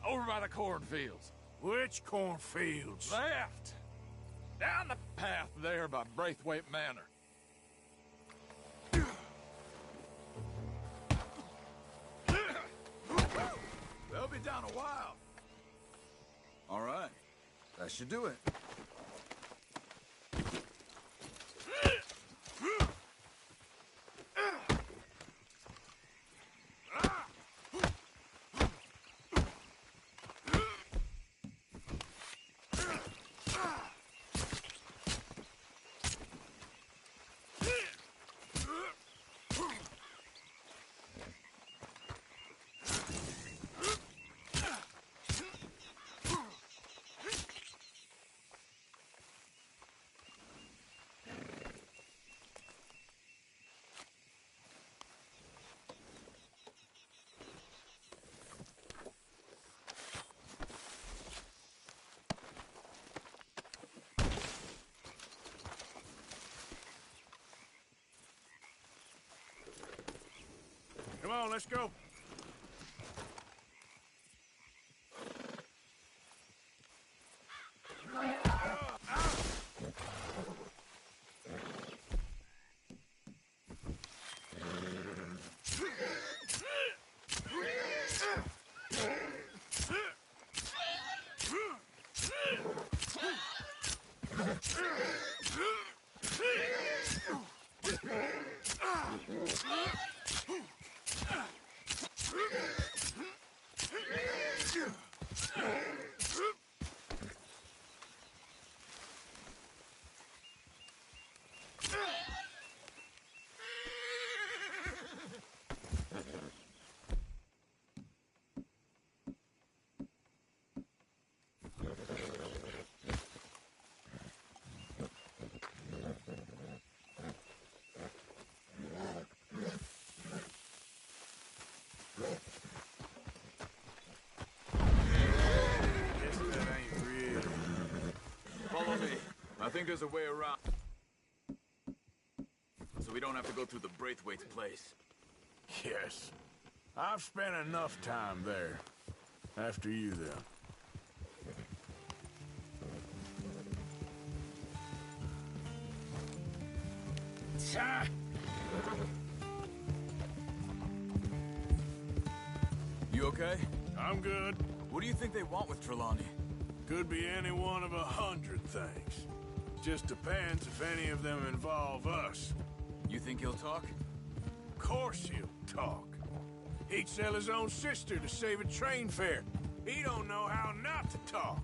over by the cornfields. Which cornfields? Left. Down the path there by Braithwaite Manor. They'll be down a while. All right. That should do it. Come on, let's go. Follow me. I think there's a way around. So we don't have to go through the Braithwaite's place. Yes. I've spent enough time there. After you, then. You okay? I'm good. What do you think they want with Trelawney? Could be any one of 100 things. Just depends if any of them involve us. You think he'll talk? Of course he'll talk. He'd sell his own sister to save a train fare. He don't know how not to talk.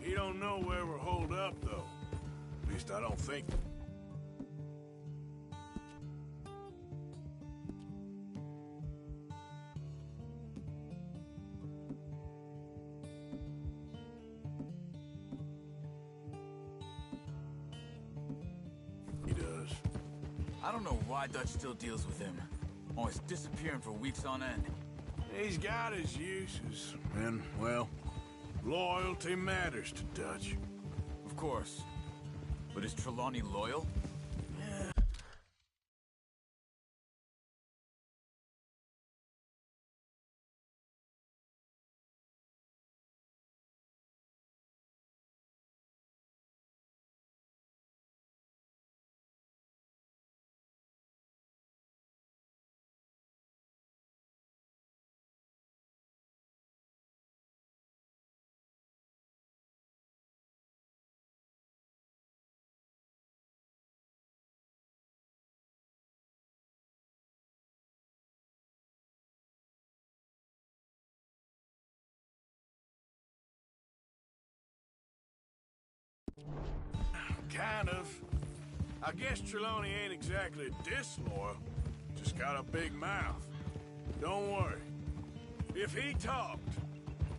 He don't know where we're holed up, though. At least I don't think. I don't know why Dutch still deals with him. Always disappearing for weeks on end. He's got his uses, and, well, loyalty matters to Dutch. Of course. But is Trelawney loyal? Kind of. I guess Trelawney ain't exactly disloyal. Just got a big mouth. Don't worry. If he talked,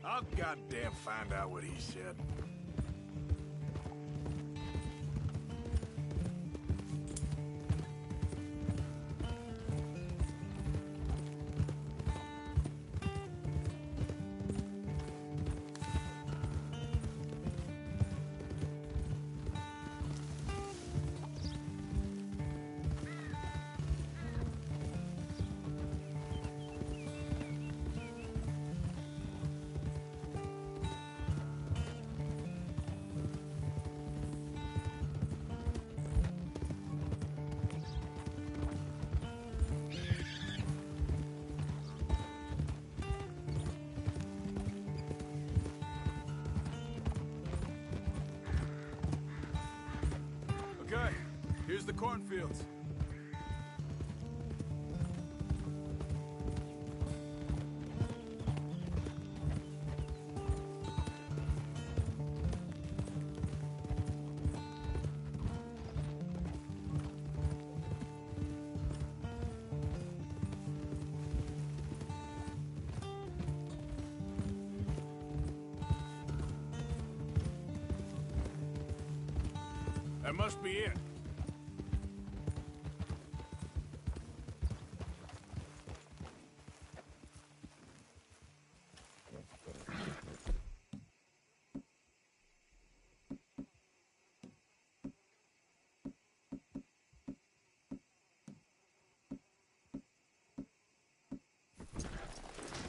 I'll goddamn find out what he said. Okay, here's the cornfields. That must be it.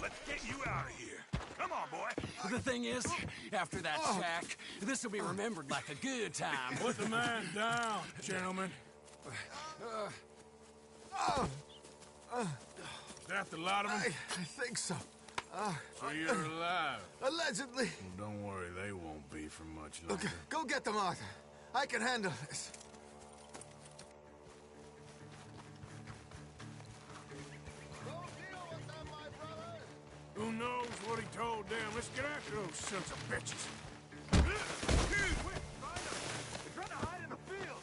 Let's get you out of here. Come on, boy. The thing is, after that shack, this will be remembered like a good time. Put the man down, gentlemen. Is that the lot of them? I think so. So you're alive? Allegedly. Well, don't worry, they won't be for much longer. Okay, go get them, Arthur. I can handle this. Who knows what he told them? Let's get after those sons of bitches. They're trying to hide in the field.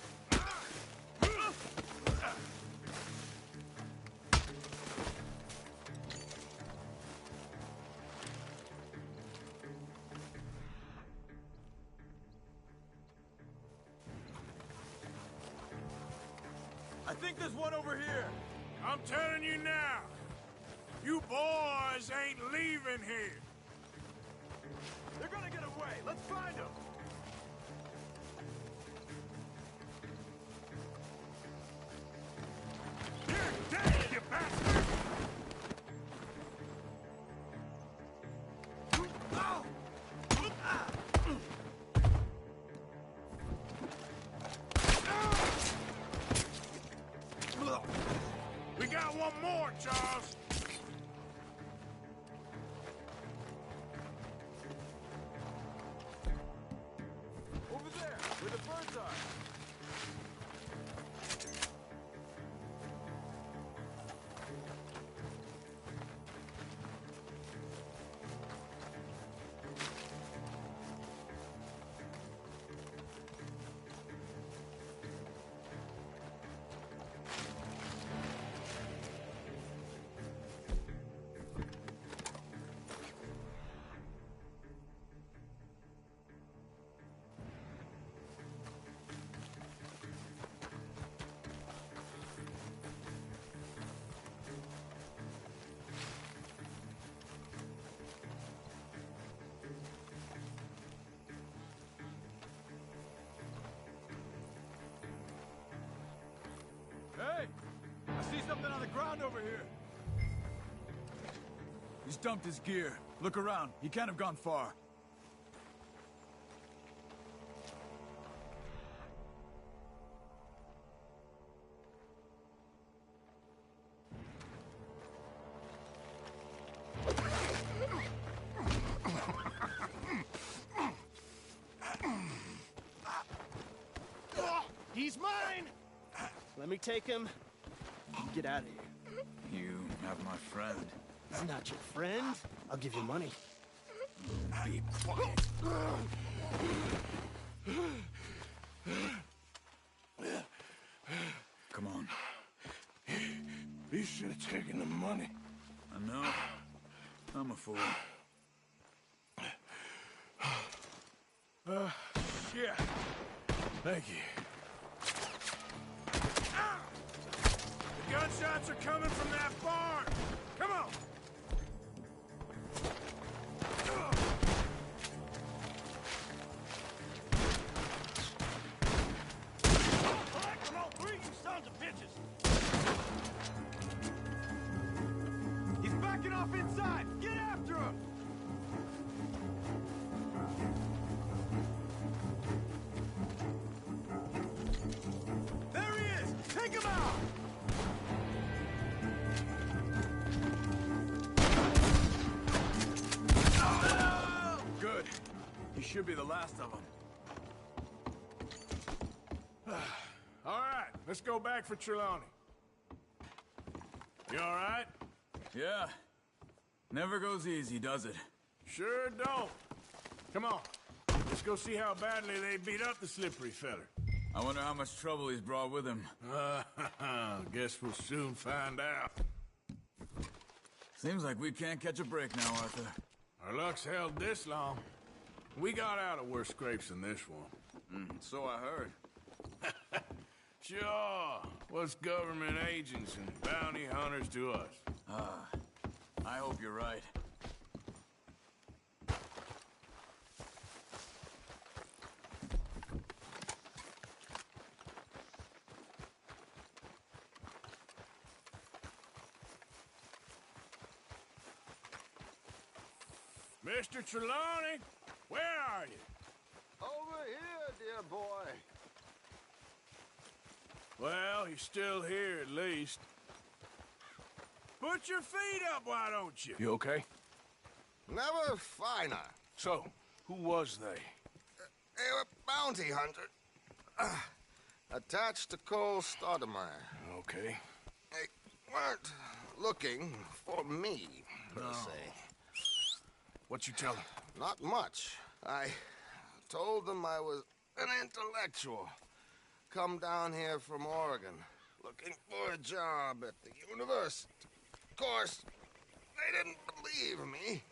I think there's one over here. I'm telling you now, you boys ain't leaving here. They're gonna get away. Let's find them. You're dead, you bastard! We got one more, Charles. Over there, where the birds are. something on the ground over here. He's dumped his gear. Look around. He can't have gone far. He's mine! Let me take him. Get out of here. You have my friend. He's not your friend. I'll give you money. Be quiet. Come on. You should have taken the money. I know. I'm a fool. Yeah. Thank you. The gunshots are coming from that barn! Come on! Collect them all three, you sons of bitches! He's backing off inside! Get after him! There he is! Take him out! Good. You should be the last of them. All right, let's go back for Trelawney. You all right? Yeah. Never goes easy, does it? Sure don't. Come on. Let's go see how badly they beat up the slippery feller. I wonder how much trouble he's brought with him. Guess we'll soon find out. Seems like we can't catch a break now, Arthur. Our luck's held this long. We got out of worse scrapes than this one. So I heard. Sure. What's government agents and bounty hunters to us? I hope you're right. Mr. Trelawney, where are you? Over here, dear boy. Well, he's still here at least. Put your feet up, why don't you? You okay? Never finer. So, who was they? They were bounty hunter. Attached to Cole Stoudemire. Okay. They weren't looking for me, per se. What you tell them? Not much. I told them I was an intellectual. Come down here from Oregon, looking for a job at the university. Of course, they didn't believe me.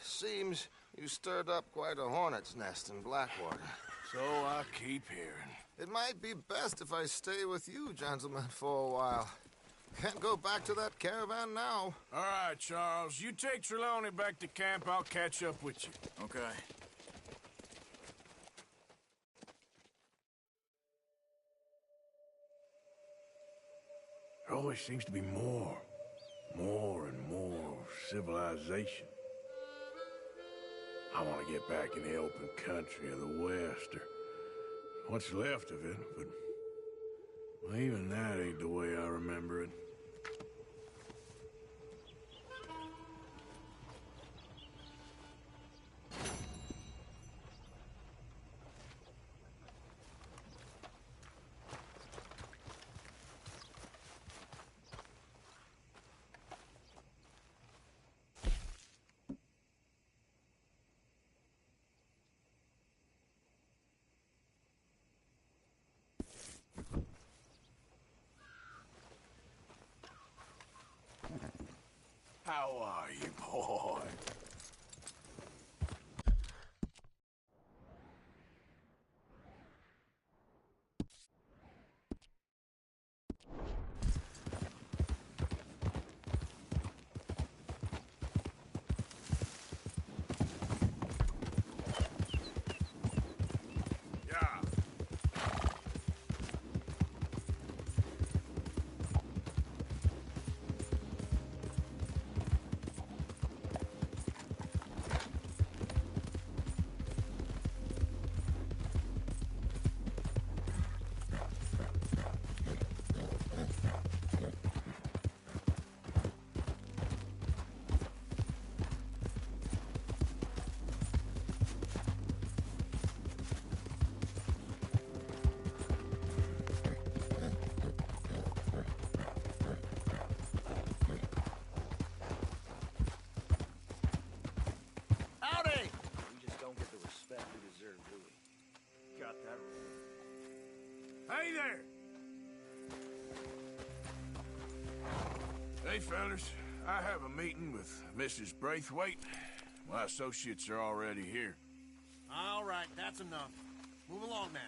Seems you stirred up quite a hornet's nest in Blackwater. So I keep hearing. It might be best if I stay with you, gentlemen, for a while. Can't go back to that caravan now. All right, Charles. You take Trelawney back to camp. I'll catch up with you. Okay. There always seems to be more and more civilization. I want to get back in the open country of the West, or what's left of it, but well, even that ain't the way I remember it. How are you, boy? Hey there! Hey, fellas. I have a meeting with Mrs. Braithwaite. My associates are already here. All right, that's enough. Move along now.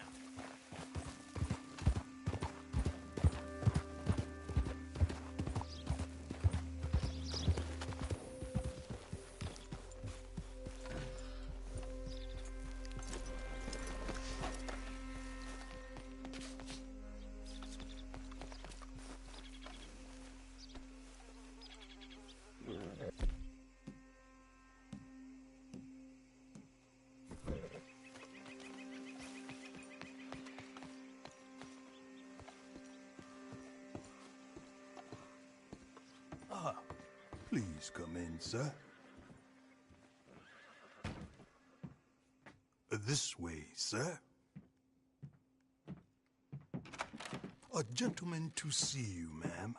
Please come in, sir. This way, sir. A gentleman to see you, ma'am.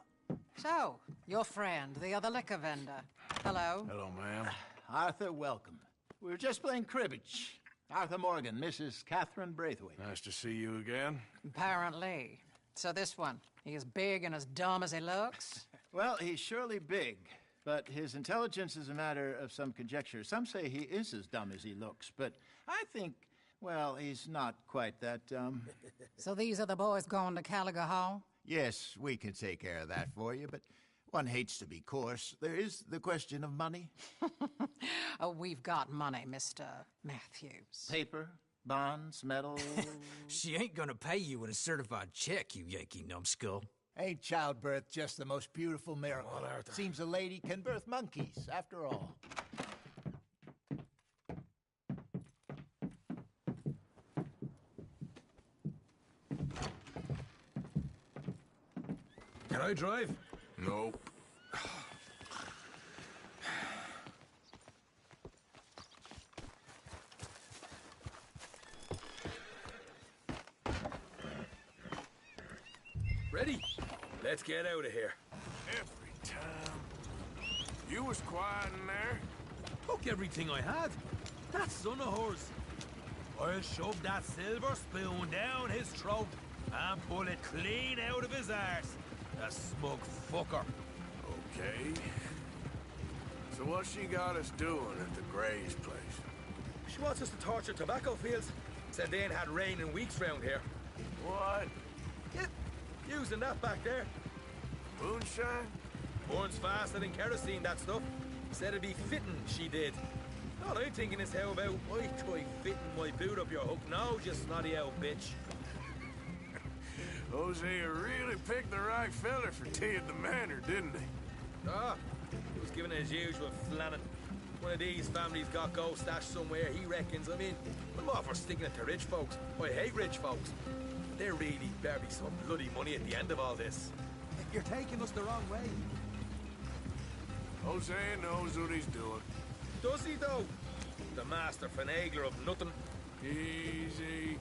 So, your friend, the other liquor vendor. Hello. Hello, ma'am. Arthur, welcome. We were just playing cribbage. Arthur Morgan, Mrs. Catherine Braithwaite. Nice to see you again. Apparently. So this one, he is big and as dumb as he looks? Well, he's surely big, but his intelligence is a matter of some conjecture. Some say he is as dumb as he looks, but I think, well, he's not quite that dumb. So these are the boys going to Caliga Hall? Yes, we can take care of that for you, but one hates to be coarse. There is the question of money. Oh, we've got money, Mr. Matthews. Paper, bonds, metal. She ain't gonna pay you with a certified check, you Yankee numbskull. Ain't childbirth just the most beautiful miracle? Well, seems a lady can birth monkeys, after all. Can I drive? Nope. Ready? Let's get out of here. Every time. You was quiet in there. Took everything I had. That son of hers. I'll shove that silver spoon down his throat and pull it clean out of his arse. The smug fucker. Okay. So what's she got us doing at the Gray's place? She wants us to torture tobacco fields. Said they ain't had rain in weeks round here. What? Yep. Using that back there. Moonshine? Burns faster than kerosene, that stuff. Said it'd be fitting, she did. All I'm thinking is how about I try fitting my boot up your hook nose, you snotty old bitch. Hosea really picked the right fella for tea at the manor, didn't he? Ah, he was giving it his usual flannin'. One of these families got gold stashed somewhere, he reckons. I mean, I'm all for sticking it to rich folks. I hate rich folks. But there really better be some bloody money at the end of all this. You're taking us the wrong way. Hosea knows what he's doing. Does he, though? The master finagler of nothing. Easy.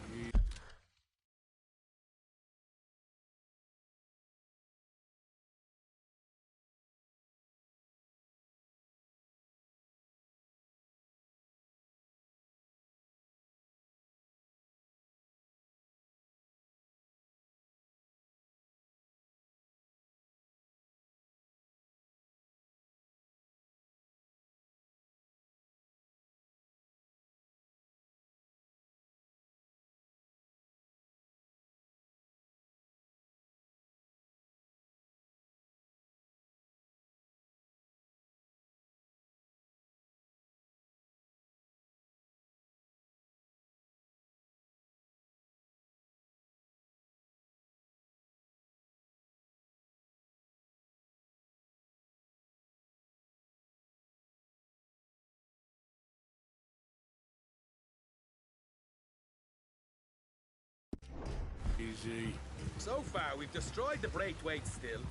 Easy. So far, we've destroyed the Braithwaite still.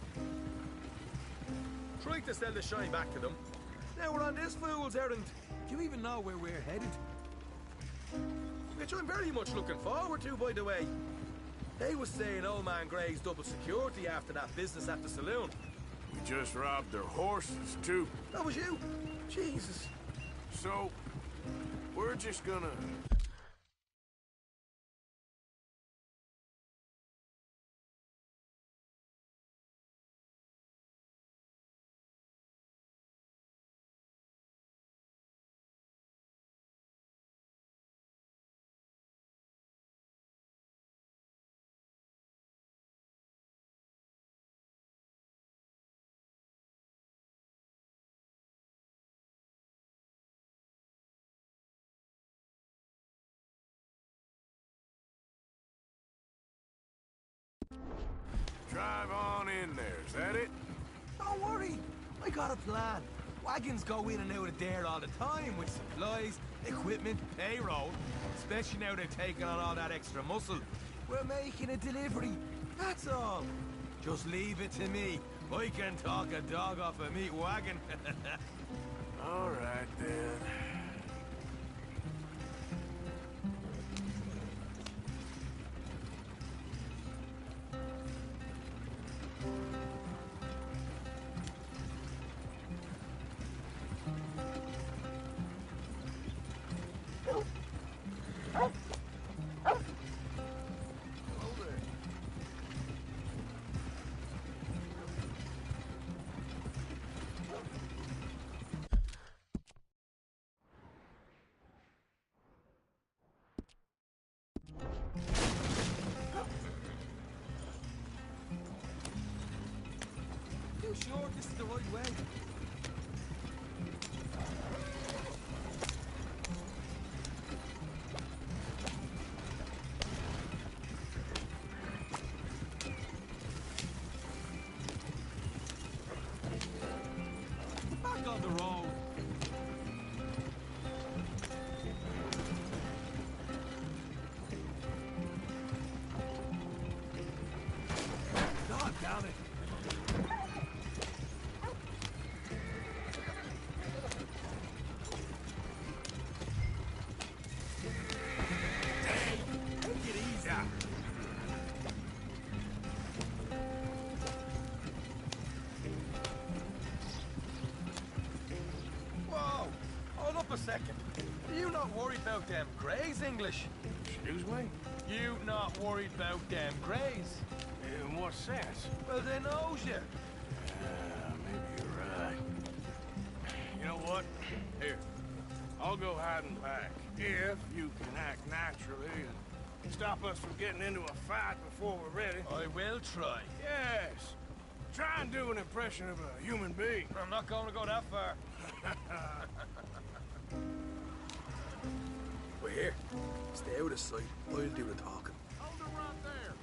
Tried to sell the shine back to them. Now we're on this fool's errand. Do you even know where we're headed? Which I'm very much looking forward to, by the way. They was saying old man Gray's double security after that business at the saloon. We just robbed their horses, too. That was you? Jesus. So, we're just gonna drive on in there. Is that it? Don't worry. I got a plan. Wagons go in and out of there all the time with supplies, equipment, payroll. Especially now they're taking on all that extra muscle. We're making a delivery. That's all. Just leave it to me. I can talk a dog off a meat wagon. All right, then. You sure this is the right way? Back on the road. God damn it. Whoa! Hold up a second. You not worried about them Greys, English? Excuse me? You not worried about them Greys? In what sense? Well, they knows you. Maybe you're right. You know what? Here. I'll go hide and pack. If you can act naturally and stop us from getting into a fight before we're ready. I will try. Yes. Try and do an impression of a human being. I'm not going to go that far. We're here. Stay out of sight. I'll do the talking. Hold them right there.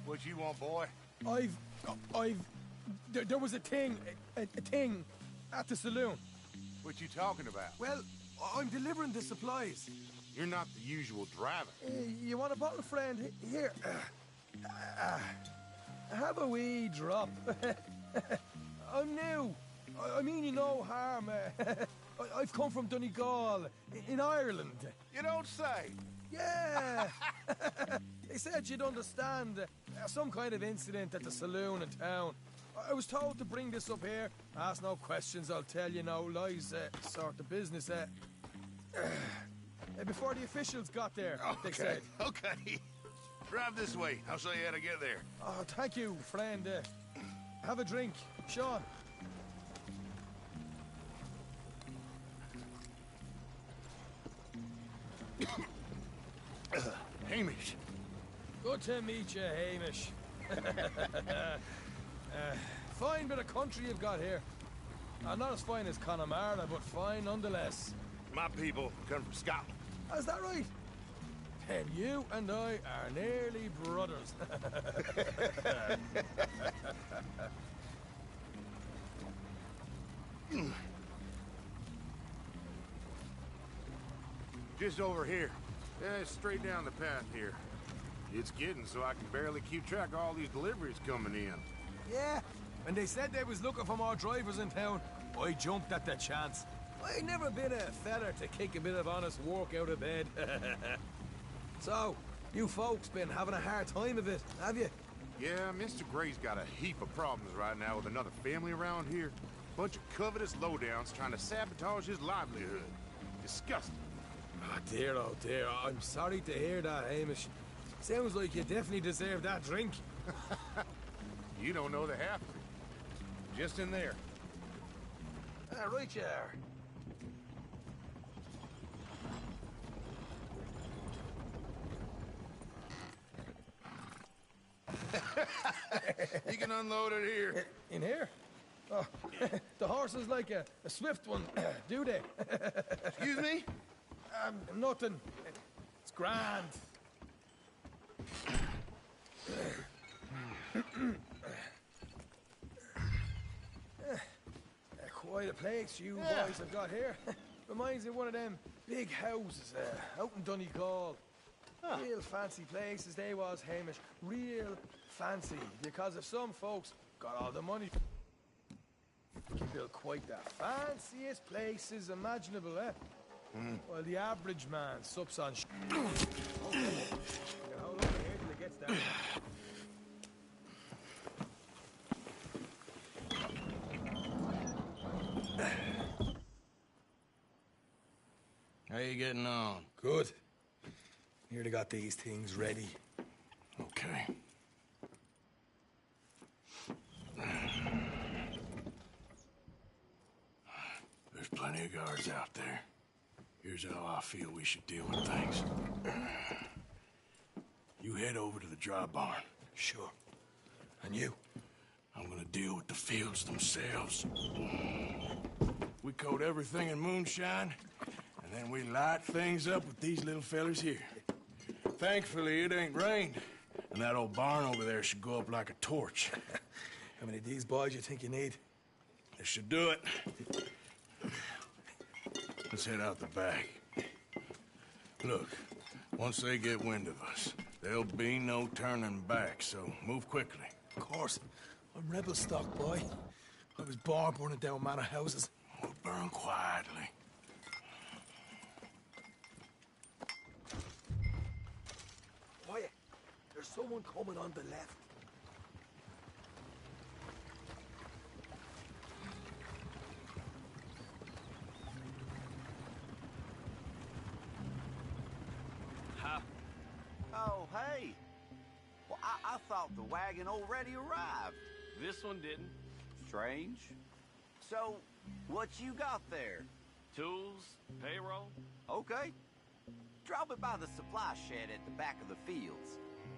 What you want, boy? There was a thing at the saloon. What you talking about? Well, I'm delivering the supplies. You're not the usual driver. You want a bottle, friend? Here. Have a wee drop. I'm new. I mean you no harm. I've come from Donegal, in Ireland. You don't say. Yeah. They said you'd understand. Some kind of incident at the saloon in town. I was told to bring this up here. Ask no questions, I'll tell you no lies. Sort of business. Before the officials got there, they said. Okay. Drive this way. I'll show you how to get there. Oh, thank you, friend. Have a drink. Sean. Hamish. Good to meet you, Hamish. Fine bit of country you've got here. Not as fine as Connemara, but fine nonetheless. My people come from Scotland. Is that right? And you and I are nearly brothers. Just over here. Yeah, straight down the path here. It's getting so I can barely keep track of all these deliveries coming in. Yeah, when they said they was looking for more drivers in town, I jumped at the chance. I never been a feller to kick a bit of honest work out of bed. So, you folks been having a hard time of it, have you? Yeah, Mr. Gray's got a heap of problems right now with another family around here. Bunch of covetous lowdowns trying to sabotage his livelihood. Disgusting. Oh dear, I'm sorry to hear that, Hamish. Sounds like you definitely deserve that drink. You don't know the half of it. Just in there. Right you are. You can unload it here. In here? Oh, the horse is like a swift one, do they? Excuse me? Nothing. It's grand. Quite a place you boys have got here. Reminds me of one of them big houses out in Donegal. Real fancy places they was, Hamish. Real fancy. Because if some folks got all the money, can build quite the fanciest places imaginable, eh? Well, the average man sups on hold on here till it gets down. How you getting on? Good. Nearly got these things ready. Okay. There's plenty of guards out there. Here's how I feel we should deal with things. You head over to the dry barn. Sure. And you? I'm gonna deal with the fields themselves. We coat everything in moonshine, and then we light things up with these little fellers here. Thankfully, it ain't rained, and that old barn over there should go up like a torch. How many of these boys you think you need? This should do it. Let's head out the back. Look, once they get wind of us, there'll be no turning back, so move quickly. Of course. I'm rebel stock, boy. I was born burning down manor houses. We'll burn quietly. Quiet. There's someone coming on the left. Oh, hey. Well, I thought the wagon already arrived. This one didn't. Strange. So, what you got there? Tools, payroll. Okay. Drop it by the supply shed at the back of the fields.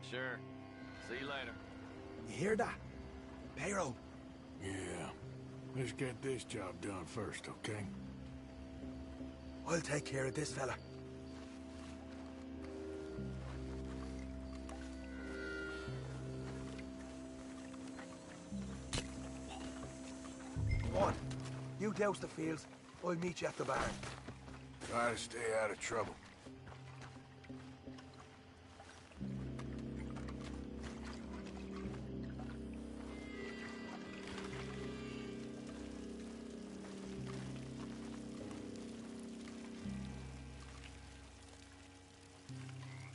Sure. See you later. You hear that? Payroll. Yeah. Let's get this job done first, okay? I'll take care of this fella. Come on. You douse the fields. I'll meet you at the barn. Try to stay out of trouble.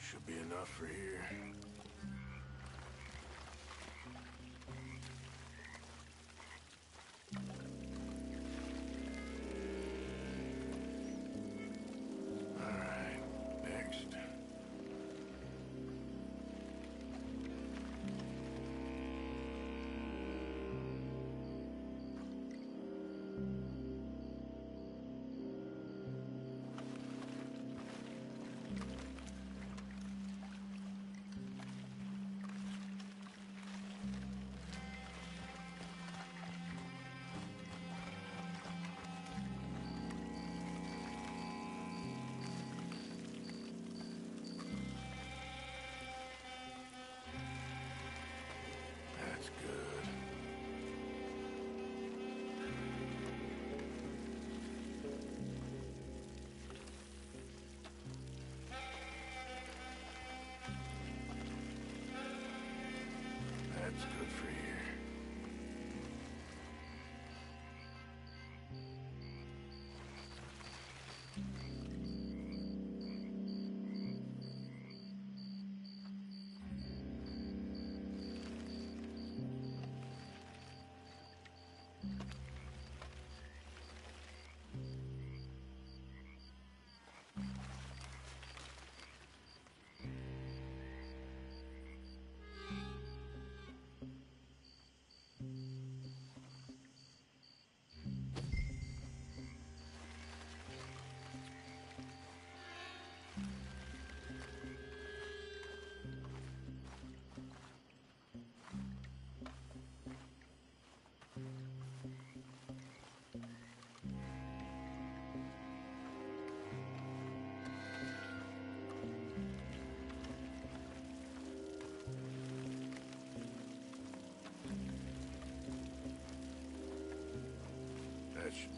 Should be enough for here.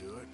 do it.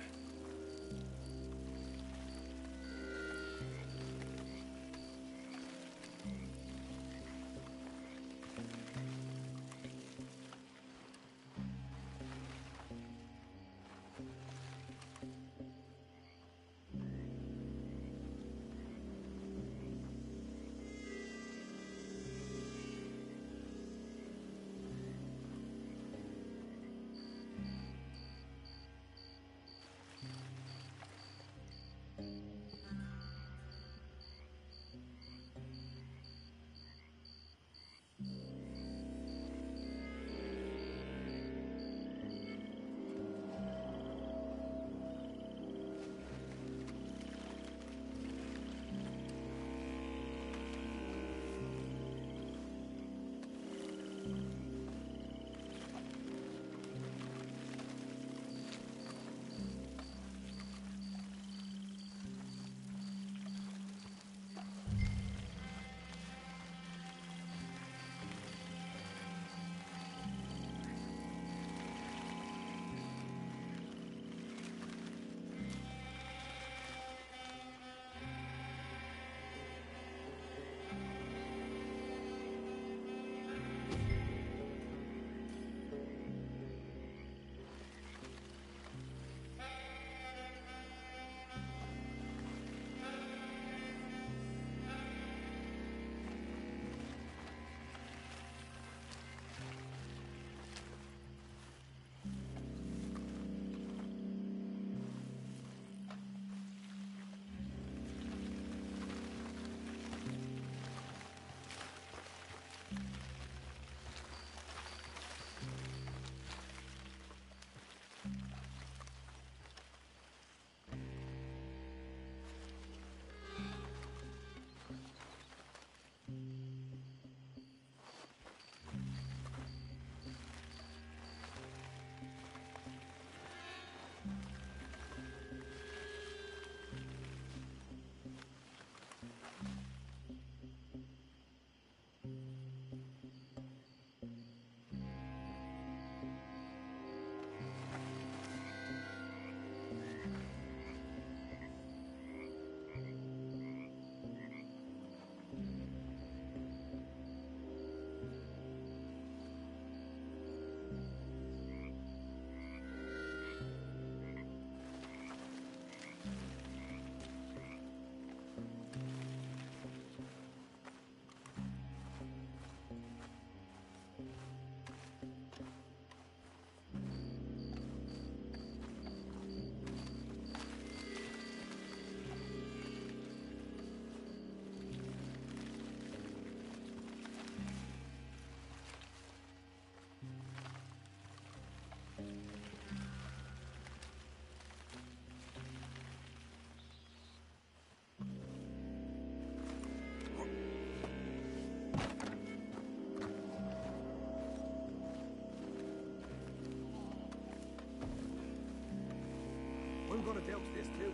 I'm gonna douse this too.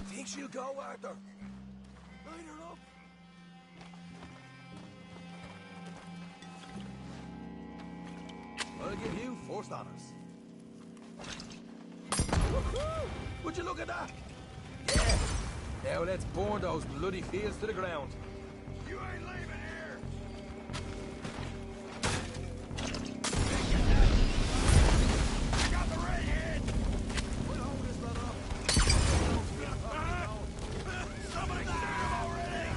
Think she'll go, Arthur? Light her up. I'll give you first honors. Woohoo! Would you look at that? Yeah! Now let's burn those bloody fields to the ground. You ain't leaving here! I got the redhead! We'll hold this one up. Somebody shoot him already!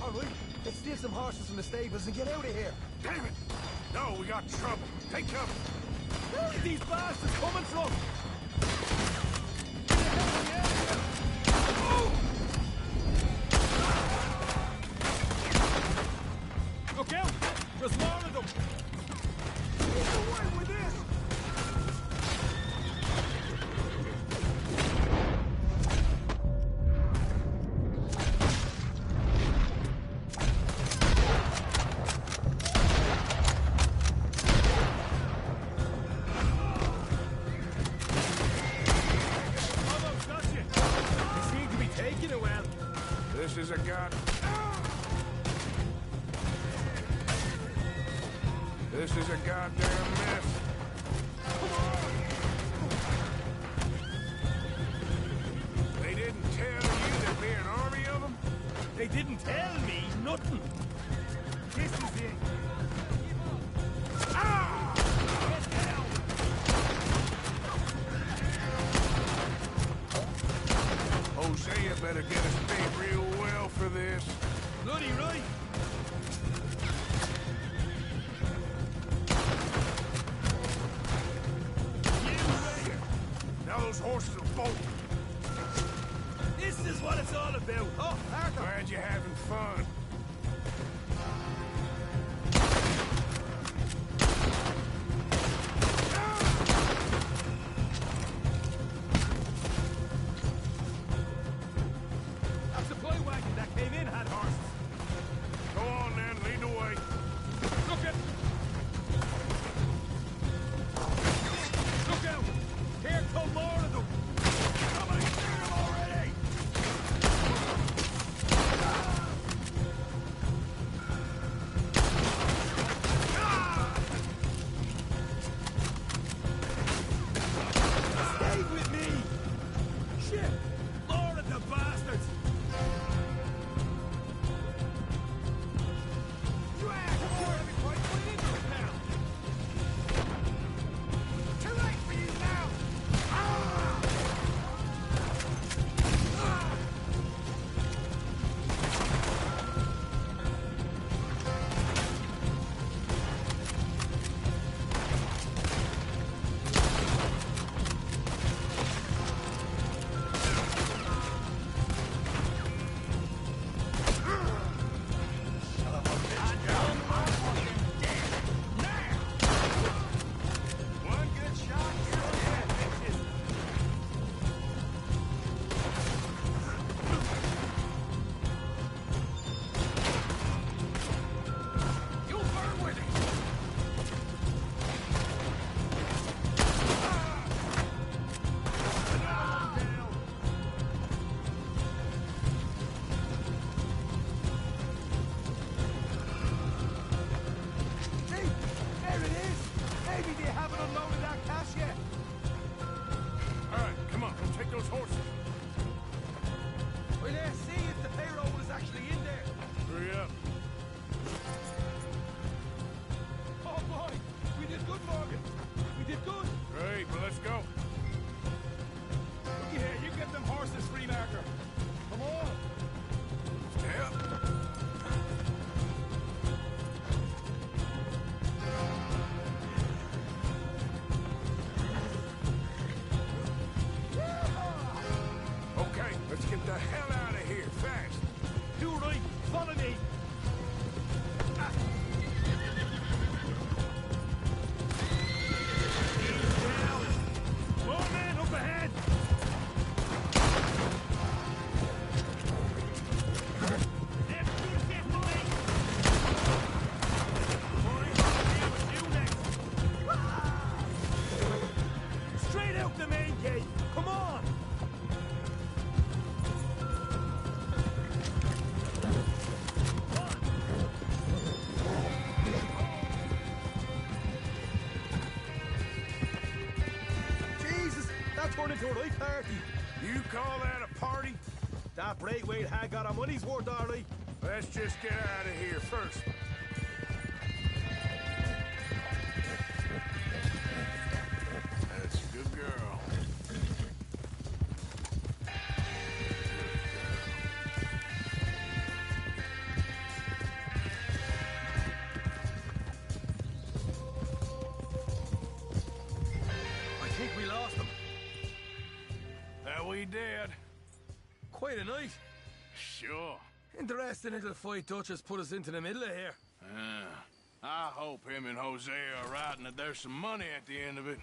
All right, let's steal some horses from the stables and get out of here. Damn it! No, we got trouble. Take cover. Where are these bastards coming from? Look out! There's more of them! Get away with this! Almost got you! You seem to be taking it well. This is a This is a goddamn mess. They didn't tell you there'd be an army of them? They didn't tell me nothing. This is it. Ah! Get down! Hosea better get us paid real well for this. Bloody right. Now those horses are bolting. This is what it's all about. Oh, Arthur. Glad you're having fun. That supply wagon that came in had horses. Go on then, lead the way. Look out! Look out! Here come more of them! Somebody shoot them already! Stay with me! Shit! More of the bastards! Drag! You're everybody put into it now! Too late for you now! One good shot, you're dead, bitches! You burn with it! See? There it is! Maybe they haven't unloaded that cash yet! All right, come on, we'll take those horses. Well, let's see if the payroll is actually in there. Hurry up. Oh boy, we did good, Morgan. We did good. Great, well, let's go. Looky here, you get them horses free, Marker. Come on. Yep. Okay, let's get the hell out of here, fast. You right, follow me. Ease down. More men up ahead. Let's do this to me. Boy, deal with you next. Straight out the main gate. Come on. Jesus, that turned into a right party. You call that a party? That Braithwaite had got our money's worth, all right. Let's just get out of here first. That's a good girl. enjoy the night? Sure. Interesting little fight Dutch has put us into the middle of here. I hope him and Jose are right and that there's some money at the end of it.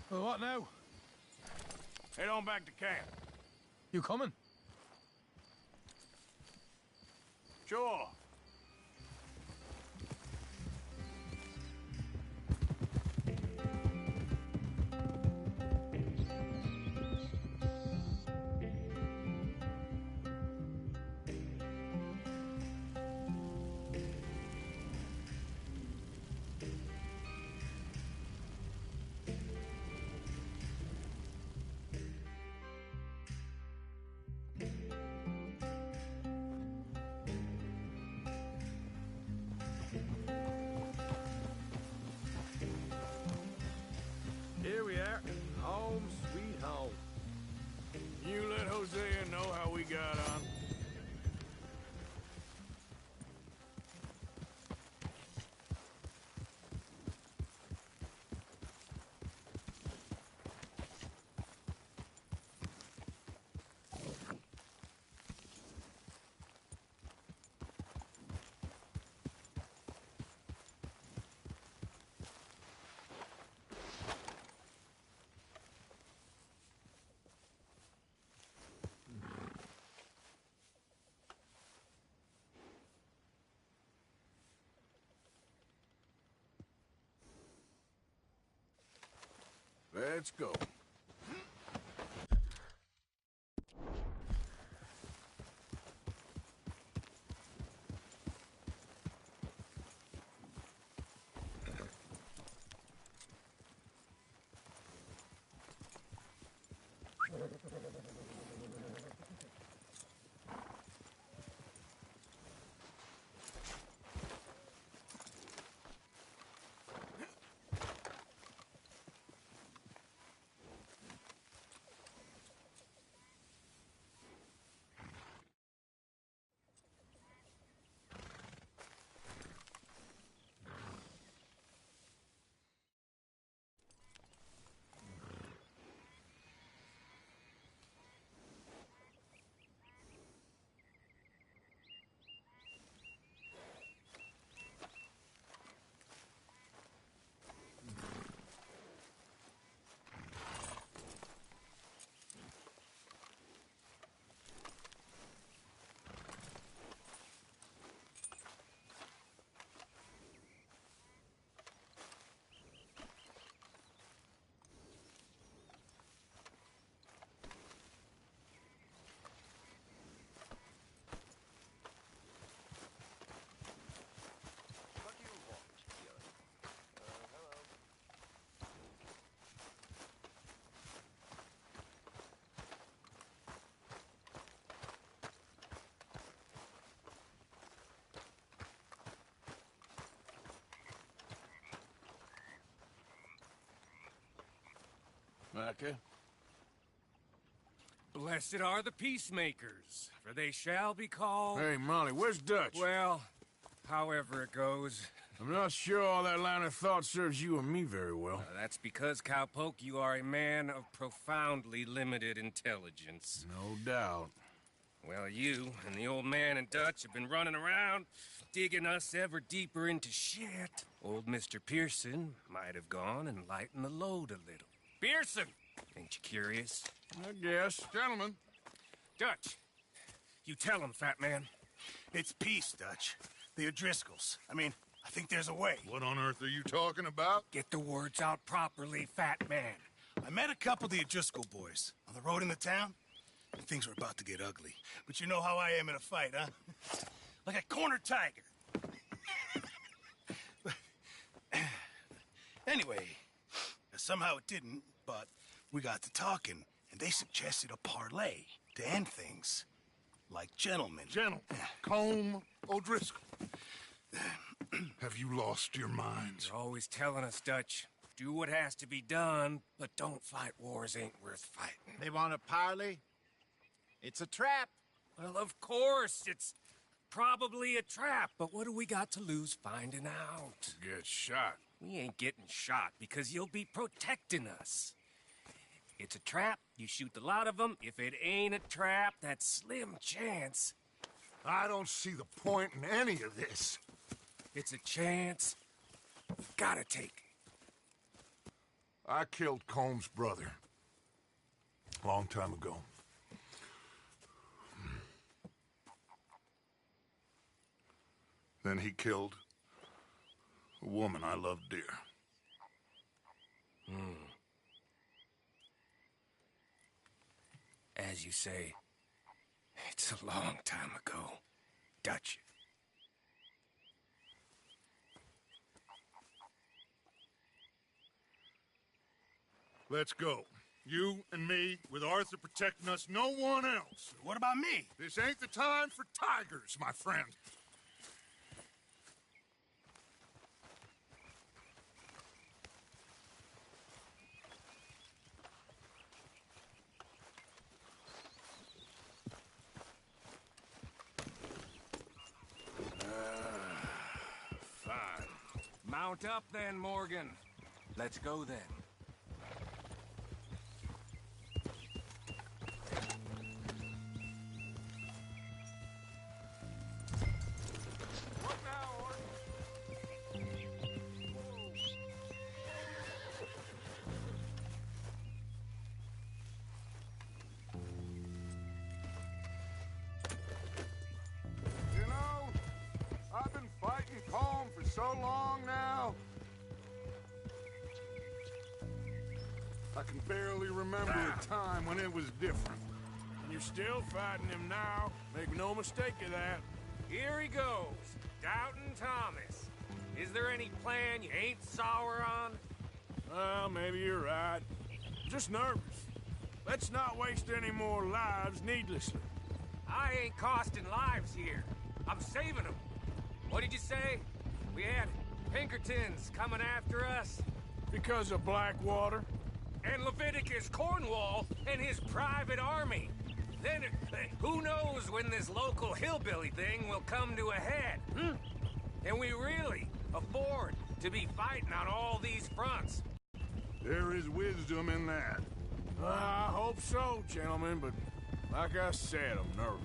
Well, what now? Head on back to camp. You coming? Sure. Here we are. Home sweet home. You let Hosea know how we got on. Let's go. Micah? Blessed are the peacemakers, for they shall be called... Hey, Molly, where's Dutch? Well, however it goes. I'm not sure all that line of thought serves you and me very well. That's because, Cowpoke, you are a man of profoundly limited intelligence. No doubt. Well, you and the old man and Dutch have been running around, digging us ever deeper into shit. Old Mr. Pearson might have gone and lightened the load a little. Pearson! Ain't you curious? I guess. Gentlemen. Dutch, you tell him, fat man. It's peace, Dutch. The O'Driscolls. I mean, I think there's a way. What on earth are you talking about? Get the words out properly, fat man. I met a couple of the O'Driscoll boys on the road into town, and things were about to get ugly. But you know how I am in a fight, huh? Like a corner tiger. Anyway, somehow it didn't, but we got to talking, and they suggested a parlay to end things. Like gentlemen. Combe O'Driscoll. Have you lost your minds? You're always telling us, Dutch. Do what has to be done, but don't fight wars ain't worth fighting. They want a parley? It's a trap. Well, of course, it's probably a trap, but what do we got to lose finding out? Get shot. We ain't getting shot because you'll be protecting us. It's a trap, you shoot the lot of them. If it ain't a trap, that's slim chance. I don't see the point in any of this. It's a chance. Gotta take. I killed Combs' brother. A long time ago. Then he killed a woman I loved dear. As you say, it's a long time ago, Dutch. Let's go. You and me, with Arthur protecting us, no one else. What about me? This ain't the time for tigers, my friend. Fine. Mount up then, Morgan. Let's go then. You know, I've been fighting calm for so long now. I can barely remember a time when it was different. And you're still fighting him now. Make no mistake of that. Here he goes, Doubting Thomas. Is there any plan you ain't sour on? Well, maybe you're right. I'm just nervous. Let's not waste any more lives needlessly. I ain't costing lives here. I'm saving them. What did you say? We had Pinkertons coming after us? Because of Blackwater? And Leviticus Cornwall and his private army. Then, who knows when this local hillbilly thing will come to a head, Can we really afford to be fighting on all these fronts? There is wisdom in that. I hope so, gentlemen, but like I said, I'm nervous.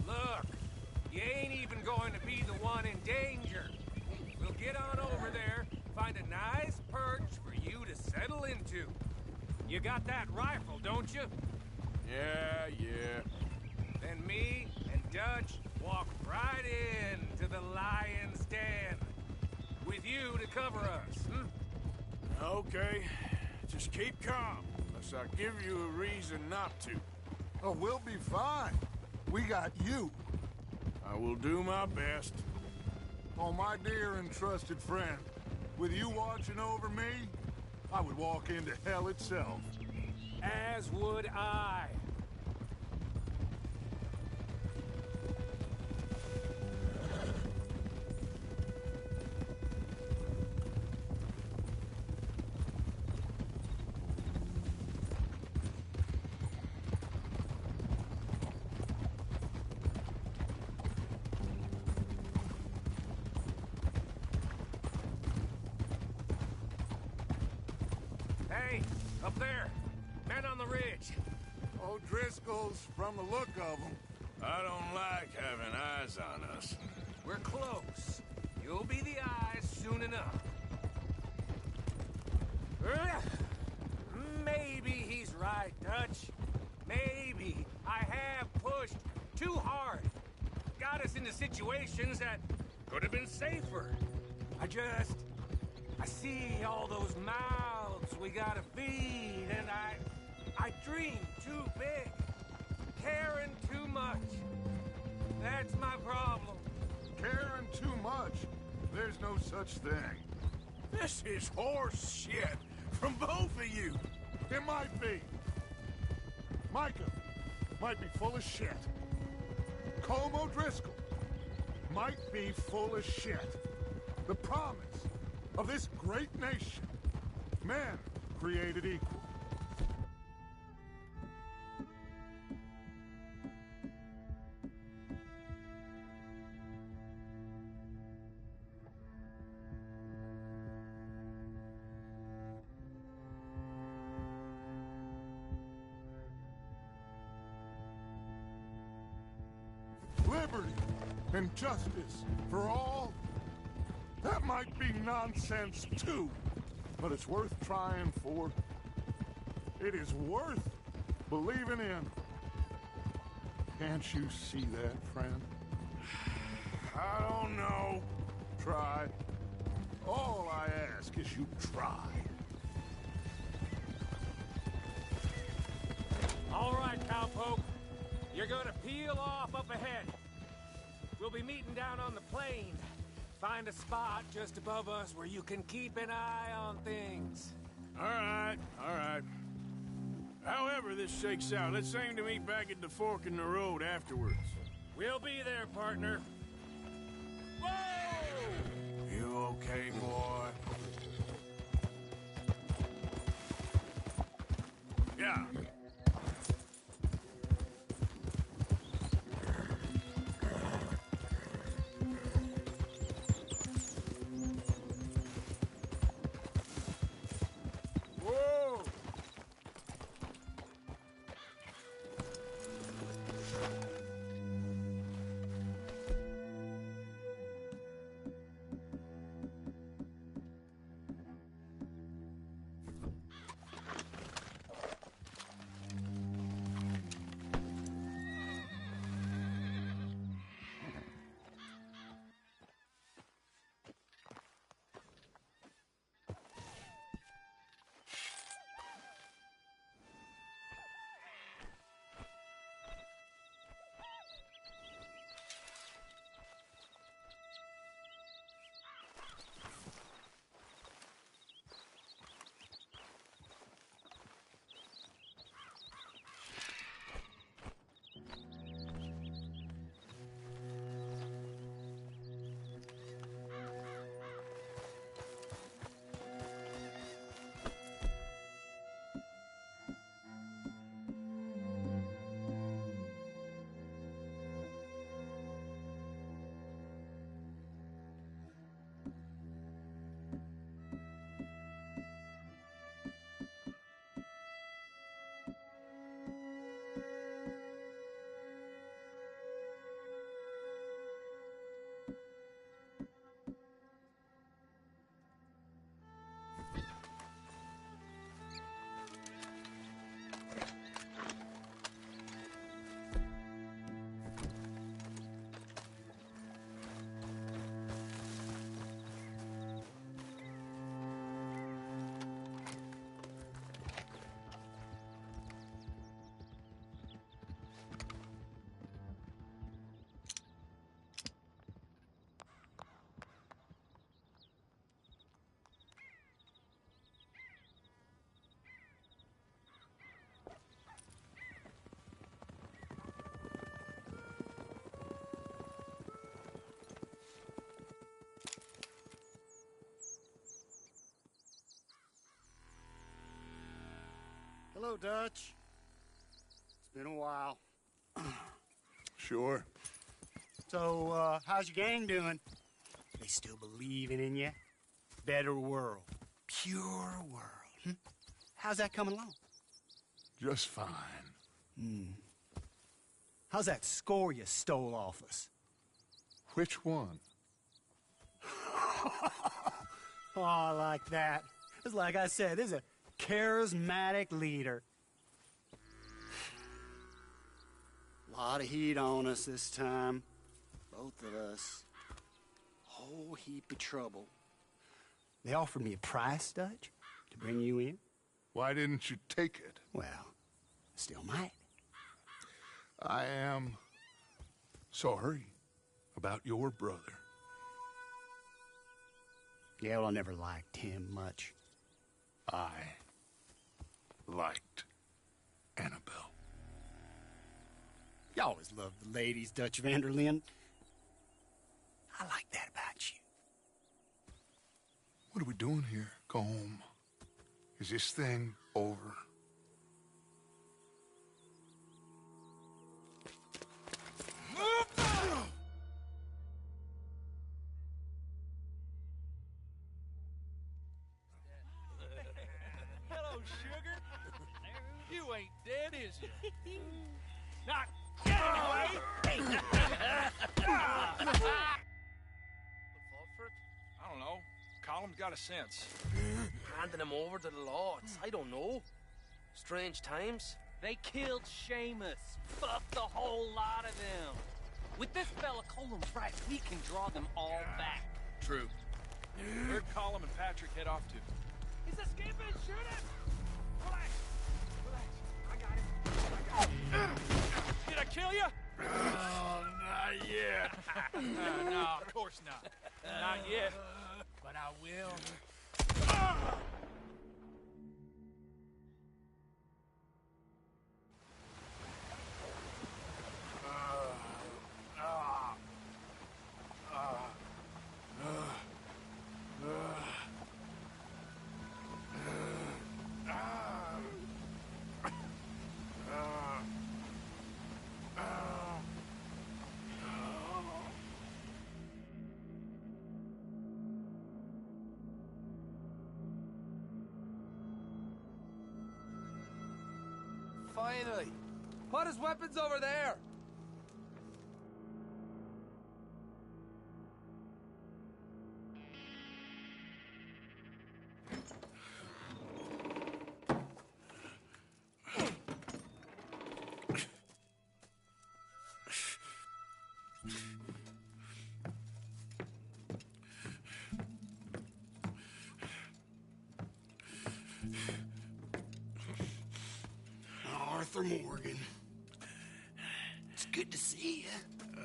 Look, you ain't even going to be the one in danger. We'll get on over there, find a nice perch for you to settle into. You got that rifle, don't you? Yeah. Then me and Dutch walk right into the lion's den. With you to cover us, Okay. Just keep calm, unless I give you a reason not to. Oh, we'll be fine. We got you. I will do my best. Oh, my dear and trusted friend, with you watching over me, I would walk into hell itself. As would I. Hey, up there. Men on the ridge. O'Driscoll's, from the look of them. I don't like having eyes on us. We're close. You'll be the eyes soon enough. Maybe he's right, Dutch. Maybe I have pushed too hard. Got us into situations that could have been safer. I see all those mouths we gotta feed, and I dream too big. Caring too much. That's my problem. Caring too much? There's no such thing. This is horse shit from both of you. It might be. Micah might be full of shit. Colm O'Driscoll might be full of shit. The promise of this great nation. Men created equal. and justice for all, that might be nonsense too. But it's worth trying for. It is worth believing in. Can't you see that, friend? I don't know. Try. All I ask is you try. All right, cowpoke. You're gonna peel off up ahead. We'll be meeting down on the plain. Find a spot just above us where you can keep an eye on things. All right. However this shakes out, let's aim to meet back at the fork in the road afterwards. We'll be there, partner. Whoa! You okay, boy? Yeah. Whoa! Hello, Dutch. It's been a while. Sure. So, how's your gang doing? They still believing in you? Better world. Pure world. How's that coming along? Just fine. How's that score you stole off us? Which one? Oh, I like that. It's like I said, there's a charismatic leader. A lot of heat on us this time. Both of us. Whole heap of trouble. They offered me a price, Dutch, to bring you in. Why didn't you take it? Well, still might. I am sorry about your brother. Yeah, well, I never liked him much. I liked Annabelle. You always loved the ladies, Dutch Vanderlyn. I like that about you. What are we doing here? Go home. Is this thing over? Hello, sugar. You ain't dead, is you? Not get in the way. got a sense. Handing them over to the lords. I don't know. Strange times. They killed Seamus. Fuck the whole lot of them. With this fella Colum's right, we can draw them all back. True. Where'd Colum and Patrick head off to? He's escaping! Shoot him! Relax. Relax. I got him. Did I kill you? Oh, not yet. No, of course not. Not yet. But I will. Finally! Put his weapons over there! Arthur Morgan. It's good to see you.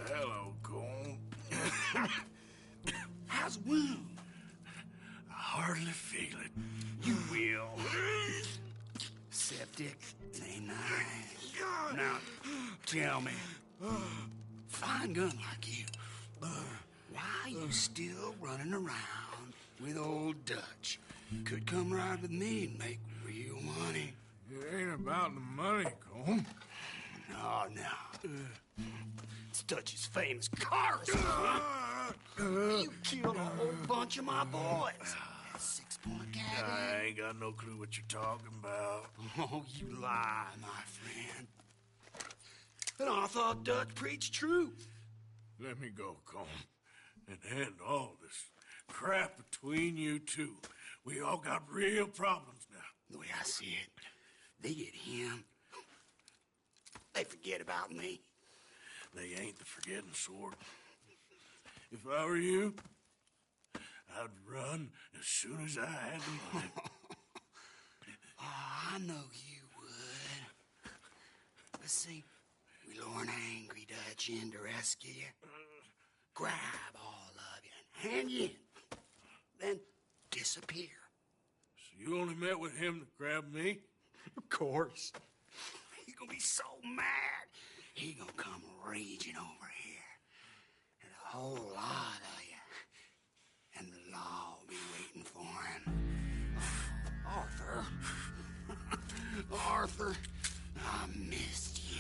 Hello, Cole. How's the wound? I hardly feel it. You will. Septic. Ain't nice. Now, tell me, fine gun like you, why you still running around with old Dutch? Could come ride with me and make real money. It ain't about the money, Cole. No. It's Dutch's famous car. You killed a whole bunch of my boys. 6-point cabin. I ain't got no clue what you're talking about. Oh, you lie, my friend. And I thought Dutch preached truth. Let me go, Cole, and end all this crap between you two. We all got real problems now. The way I see it, they get him. They forget about me. They ain't the forgetting sort. If I were you, I'd run as soon as I had the money. Oh, I know you would. But see, we lure an angry Dutch in to rescue you. Grab all of you and hand you in. Then disappear. So you only met with him to grab me? Of course. He gonna be so mad. He gonna come raging over here. And a whole lot of you. And the law will be waiting for him. Arthur. Arthur, I missed you.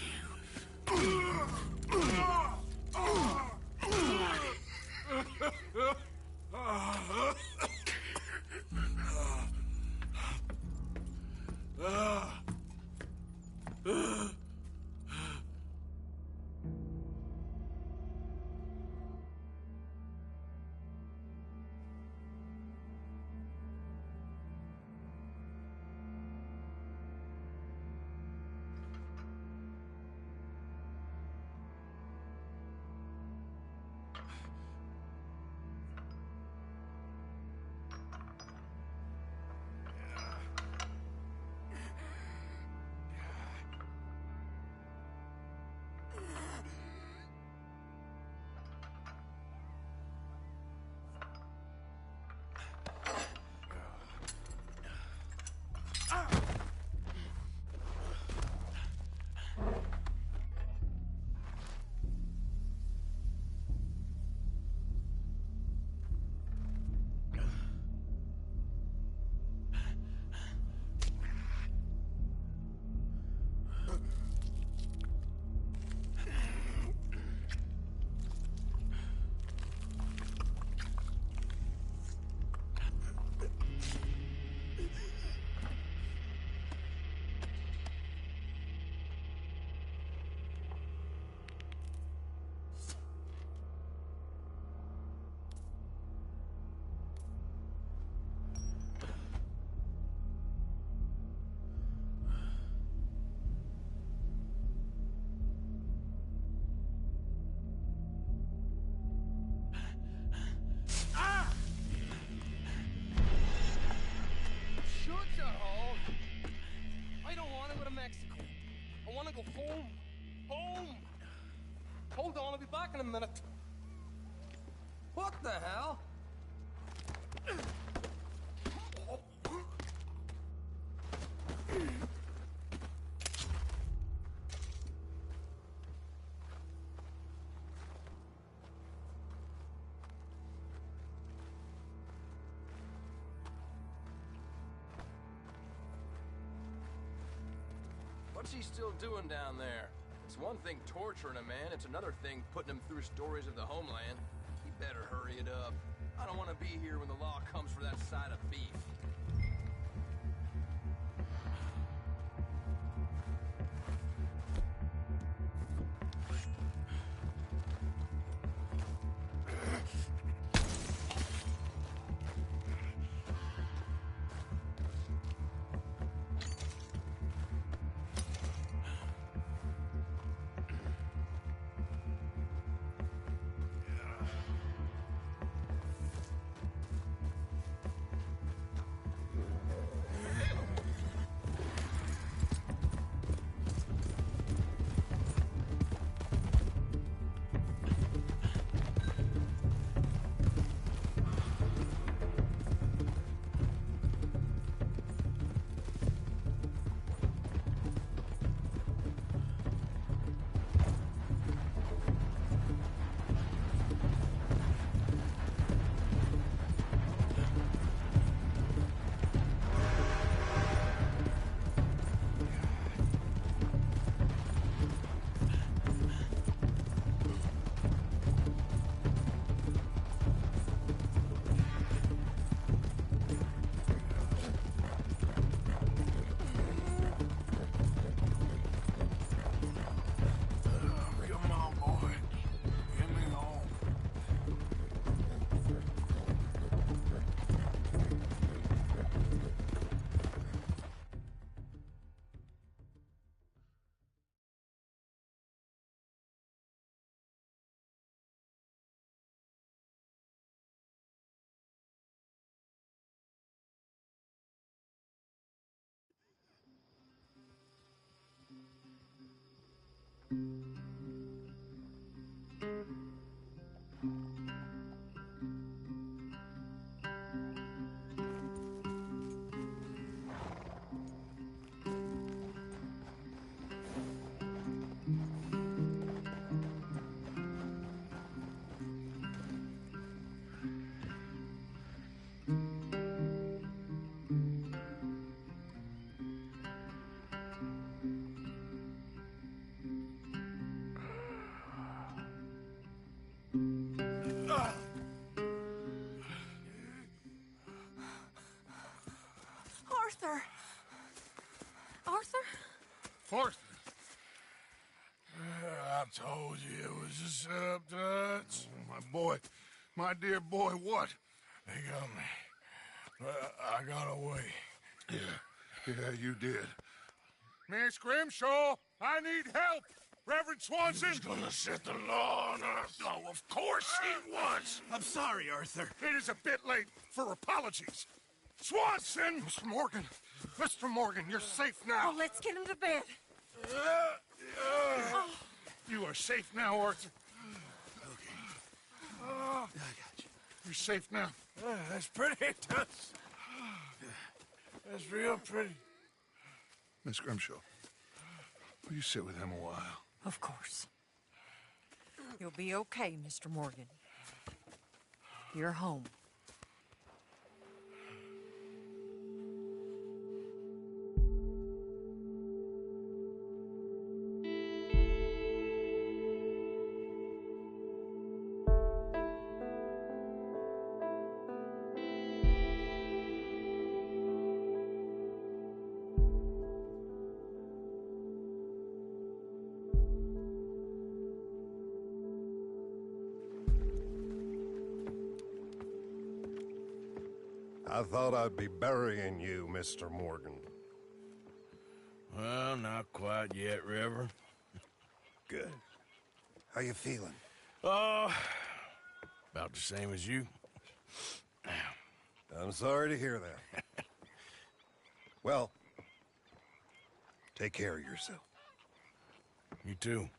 back in a minute. What the hell? What's he still doing down there? It's one thing torturing a man, it's another thing putting him through stories of the homeland. He better hurry it up. I don't want to be here when the law comes for that side of beef. Arthur! Arthur? Arthur! I told you it was a setup, Dutch. My boy, my dear boy, what? They got me. I got away. Yeah, you did. Miss Grimshaw, I need help! Reverend Swanson! He's gonna set the law on us. Oh, of course he was! I'm sorry, Arthur. It is a bit late for apologies. Swanson! Mr. Morgan! Mr. Morgan, you're safe now. Oh, let's get him to bed. You are safe now, Arthur. Okay. I got you. You're safe now. That's pretty, Dutch. That's real pretty. Miss Grimshaw, will you sit with him a while? Of course. You'll be okay, Mr. Morgan. You're home. I thought I'd be burying you, Mr. Morgan. Well, not quite yet, Reverend. Good. How you feeling? About the same as you. I'm sorry to hear that. Well, take care of yourself. You too.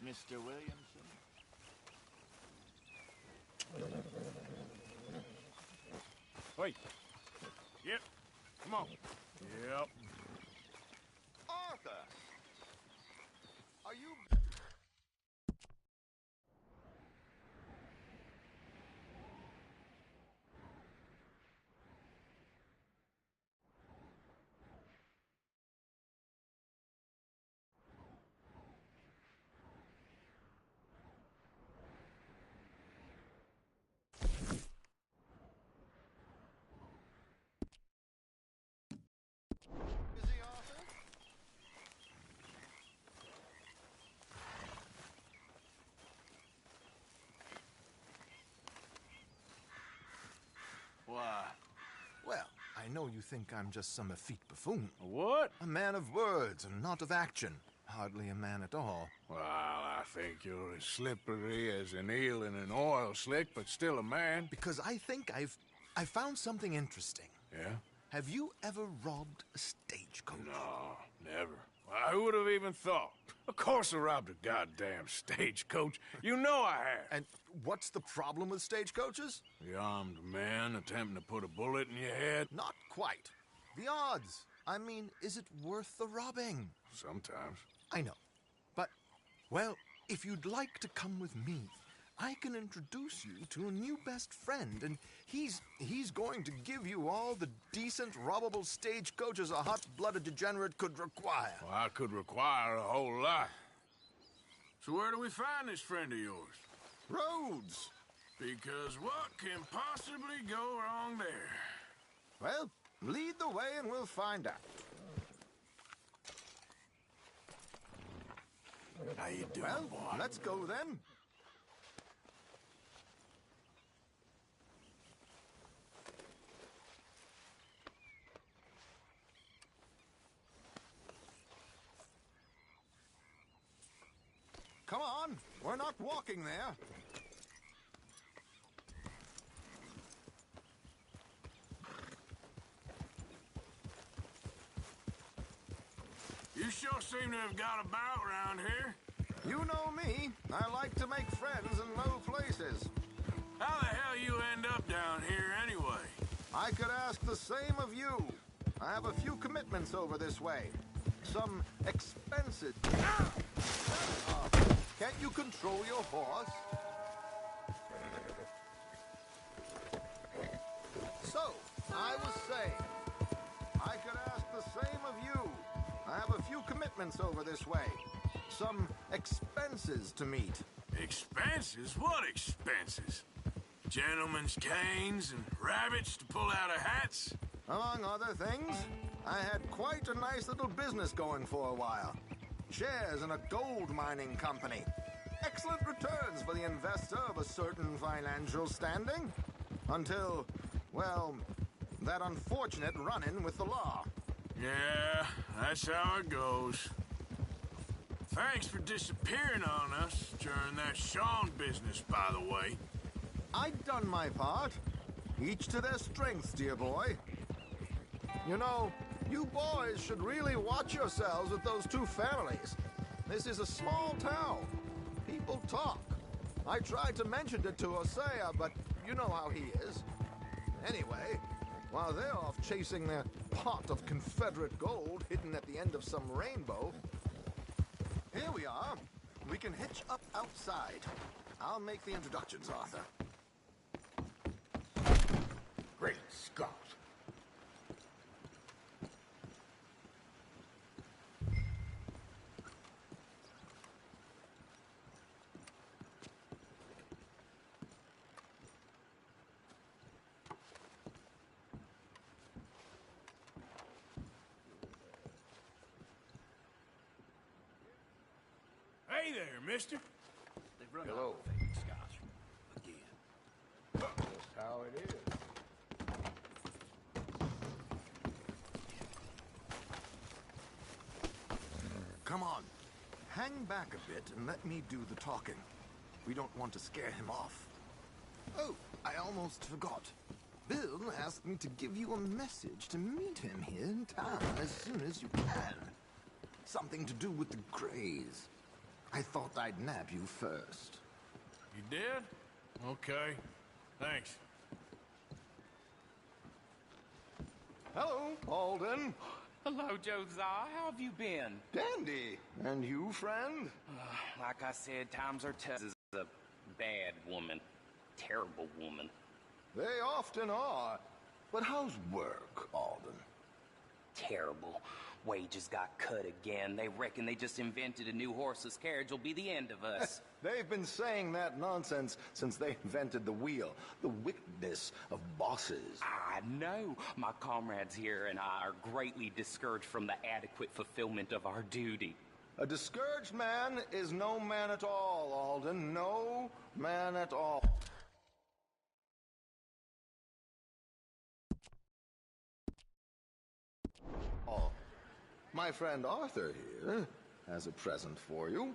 Mr. Williamson? Wait. Yep. Come on. Yep. Arthur! Are you... Why? Well, I know you think I'm just some effete buffoon. A what? A man of words and not of action. Hardly a man at all. Well, I think you're as slippery as an eel in an oil slick, but still a man. Because I think I found something interesting. Yeah? Have you ever robbed a stagecoach? No, never. Well, who would have even thought? Of course I robbed a goddamn stagecoach. You know I have. And what's the problem with stagecoaches? The armed man attempting to put a bullet in your head? Not quite. The odds. I mean, is it worth the robbing? Sometimes. I know. But, well, if you'd like to come with me, I can introduce you to a new best friend, and he's going to give you all the decent, robbable stagecoaches a hot-blooded degenerate could require. Well, I could require a whole lot. So where do we find this friend of yours? Roads. Because what can possibly go wrong there? Well, lead the way and we'll find out. How you doing, well, boy? Let's go then. Come on, we're not walking there. You sure seem to have got about around here. You know me. I like to make friends in low places. How the hell you end up down here anyway? I could ask the same of you. I have a few commitments over this way. Some expenses. Can't you control your horse? So, I was saying, I could ask the same of you. I have a few commitments over this way. Some expenses to meet. Expenses? What expenses? Gentlemen's canes and rabbits to pull out of hats? Among other things, I had quite a nice little business going for a while. Shares in a gold mining company. Excellent returns for the investor of a certain financial standing. Until, well, that unfortunate run-in with the law. Yeah, that's how it goes. Thanks for disappearing on us during that Sean business, by the way. I'd done my part. Each to their strengths, dear boy. You know, you boys should really watch yourselves with those two families. This is a small town. People talk. I tried to mention it to Hosea, but you know how he is. Anyway, while they're off chasing their pot of Confederate gold hidden at the end of some rainbow, here we are. We can hitch up outside. I'll make the introductions, Arthur. Great Scott. Hey there, mister. They've run Hello. out of fake scotch. Again. how it is. Come on. Hang back a bit and let me do the talking. We don't want to scare him off. Oh, I almost forgot. Bill asked me to give you a message to meet him here in town as soon as you can. Something to do with the Greys. I thought I'd nab you first. You did? Okay. Thanks. Hello, Alden. Hello, Josiah. How have you been? Dandy. And you, friend? Like I said, times are tough. This is a bad woman. Terrible woman. They often are. But how's work, Alden? Terrible. Wages got cut again. They reckon they just invented a new horseless carriage will be the end of us. They've been saying that nonsense since they invented the wheel. The wickedness of bosses. I know. My comrades here and I are greatly discouraged from the adequate fulfillment of our duty. A discouraged man is no man at all, Alden. No man at all. Oh, my friend Arthur here has a present for you.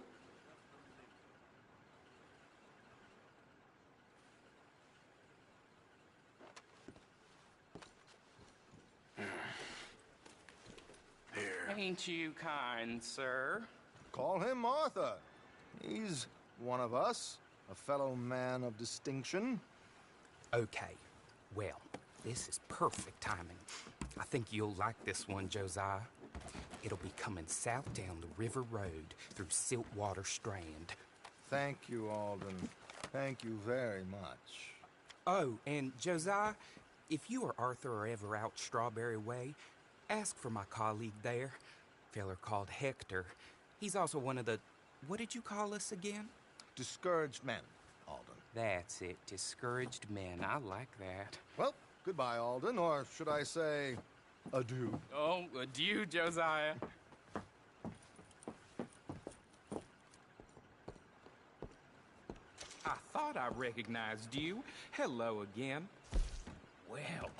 Ain't you kind, sir? Call him Arthur. He's one of us, a fellow man of distinction. Okay, well, this is perfect timing. I think you'll like this one, Josiah. It'll be coming south down the river road through Siltwater Strand. Thank you, Alden. Thank you very much. Oh, and Josiah, if you or Arthur are ever out Strawberry Way, ask for my colleague there, feller called Hector. He's also one of the, what did you call us again? Discouraged men, Alden. That's it, discouraged men. I like that. Well, goodbye, Alden, or should I say, adieu. Oh, adieu, Josiah. I thought I recognized you. Hello again. Well,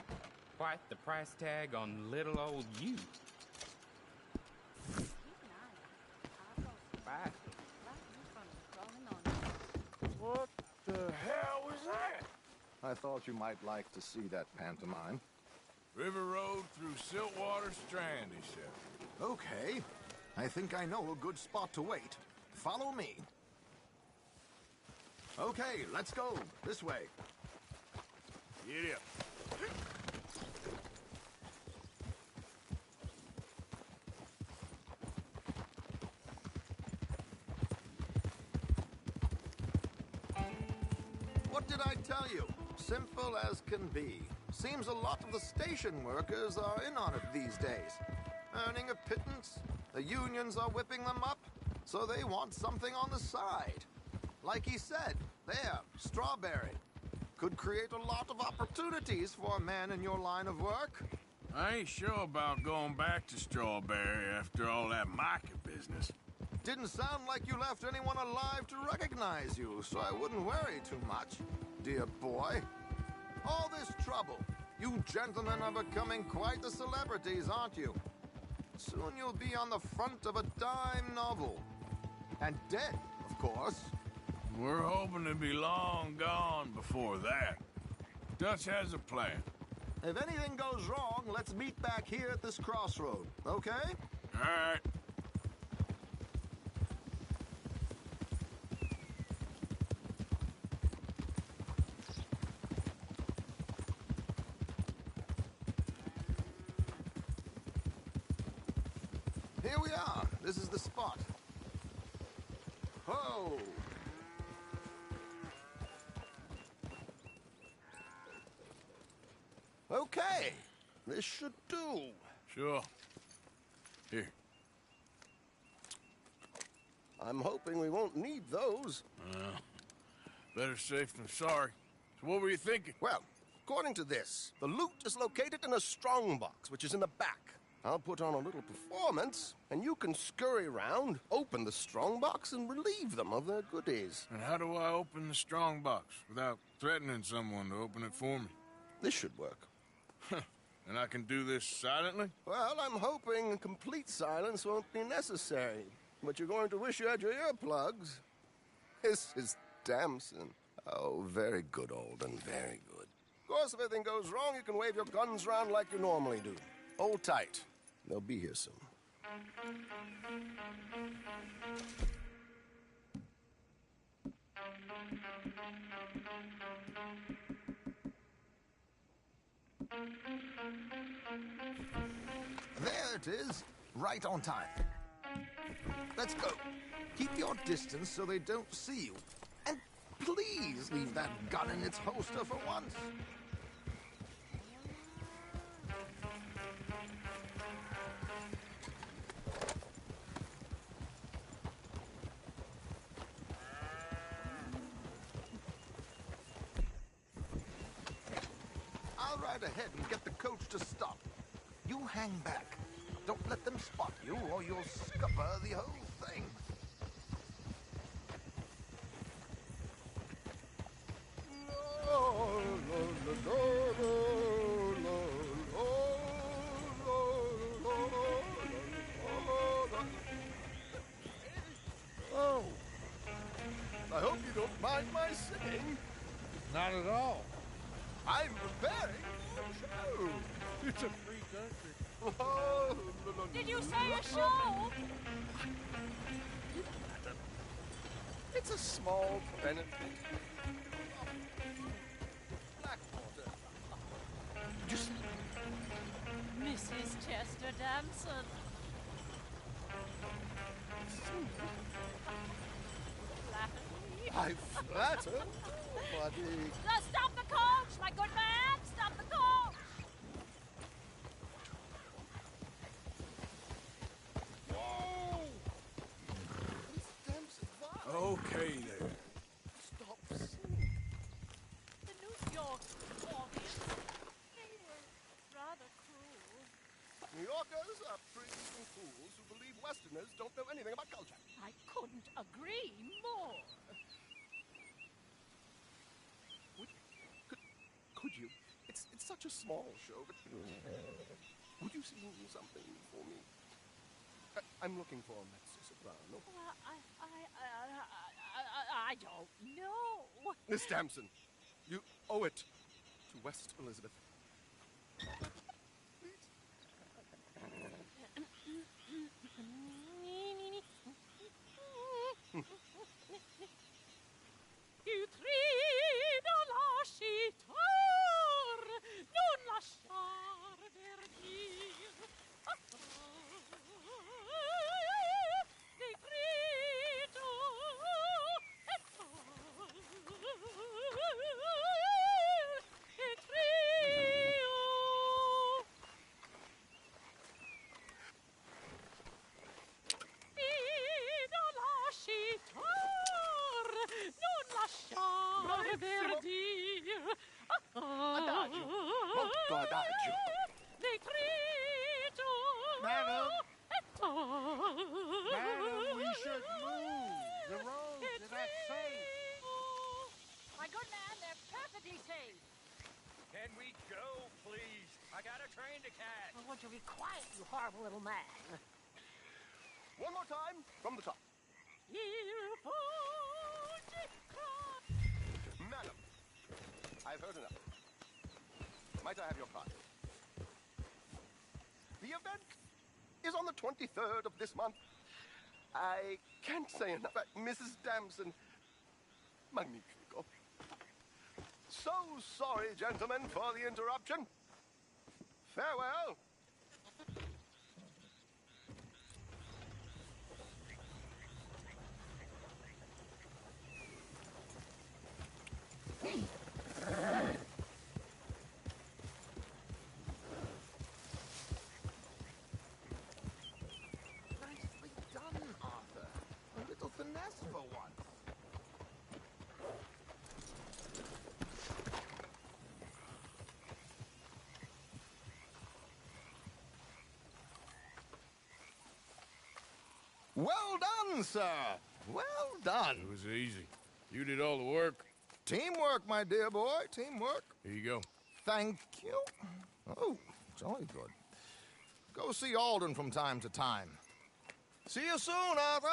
quite the price tag on little old you. Bye. What the hell was that? I thought you might like to see that pantomime. River Road through Siltwater Strand, he said. Okay. I think I know a good spot to wait. Follow me. Okay, let's go. This way. Giddy up. What did I tell you? Simple as can be. Seems a lot of the station workers are in on it these days. Earning a pittance, the unions are whipping them up, so they want something on the side. Like he said, there, Strawberry. Could create a lot of opportunities for a man in your line of work. I ain't sure about going back to Strawberry after all that Micah business. Didn't sound like you left anyone alive to recognize you, so I wouldn't worry too much, dear boy. All this trouble. You gentlemen are becoming quite the celebrities, aren't you? Soon you'll be on the front of a dime novel. And dead, of course. We're hoping to be long gone before that. Dutch has a plan. If anything goes wrong, let's meet back here at this crossroad, okay? All right. Here we are. This is the spot. Ho! Okay. This should do. Sure. Here. I'm hoping we won't need those. Better safe than sorry. So what were you thinking? Well, according to this, the loot is located in a strongbox, which is in the back. I'll put on a little performance, and you can scurry around, open the strongbox, and relieve them of their goodies. And how do I open the strongbox without threatening someone to open it for me? This should work. And I can do this silently? Well, I'm hoping complete silence won't be necessary. But you're going to wish you had your earplugs. This is Damson. Oh, very good, Alden, very good. Of course, if anything goes wrong, you can wave your guns around like you normally do. Hold tight. They'll be here soon. There it is. Right on time. Let's go. Keep your distance so they don't see you. And please leave that gun in its holster for once. I'll ride ahead and get the coach to stop. You hang back. Don't let them spot you, or you'll scupper the whole thing. Oh, I hope you don't mind my singing. Not at all. I'm preparing for a show. It's a free country. Oh, Did you say a show? It's a small benefit. Blackwater. Just Mrs. Chester Damson. I flatter nobody. Stop the coach, my good man! Stop the coach! Okay, there. Stop singing. The New York audience, they were rather cruel. New Yorkers are priests and fools who believe Westerners don't know anything about culture. I couldn't agree more. Could you? It's such a small show, but would you sing something for me? I'm looking for a mezzo-soprano. Well, I don't know. Miss Damson, you owe it to West Elizabeth. Il trido lascitor, non lasciar verdir. Decreto et trio. Trido lascitor, non lasciar verdir. Adagio, molto adagio. Decreto Madam. Madam, we should move. The roads are not safe. My good man, they're perfectly safe. Can we go, please? I got a train to catch. Well, would you be quiet, you horrible little man? One more time from the top. Madam, I've heard enough. Might I have your card? The event is on the 23rd of this month. I can't say enough. Mrs. Damson, magnifico. So sorry, gentlemen, for the interruption. Farewell. Nicely done, Arthur. A little finesse for once. Well done, sir. Well done. It was easy. You did all the work. Teamwork, my dear boy, teamwork. Here you go. Thank you. Oh, jolly good. Go see Alden from time to time. See you soon, Arthur.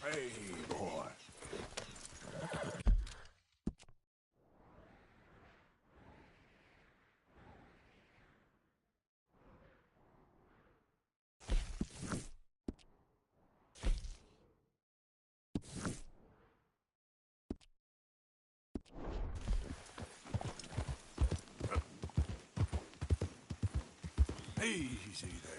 Hey, boy. Easy there.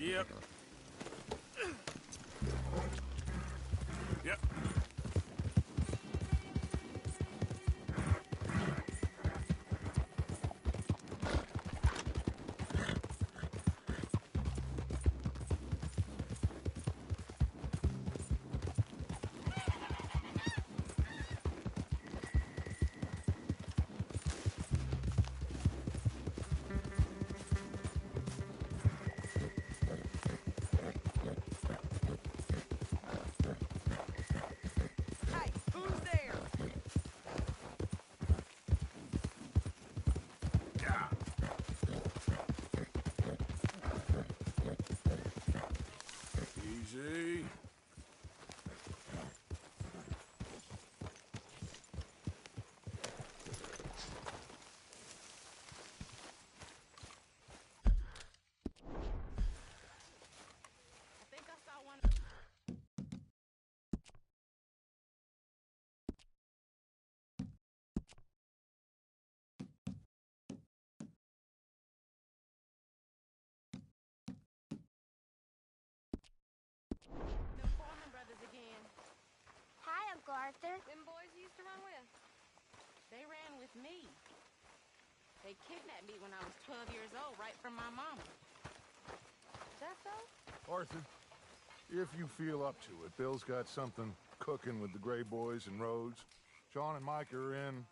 Yep. Yep. Hey, who's there? Easy. I think I saw one. Them Foreman brothers again. Hi, Uncle Arthur. Them boys you used to run with. They ran with me. They kidnapped me when I was 12 years old, right from my mama. Is that so? Arthur, if you feel up to it, Bill's got something cooking with the Gray Boys and Rhodes. Sean and Mike are in.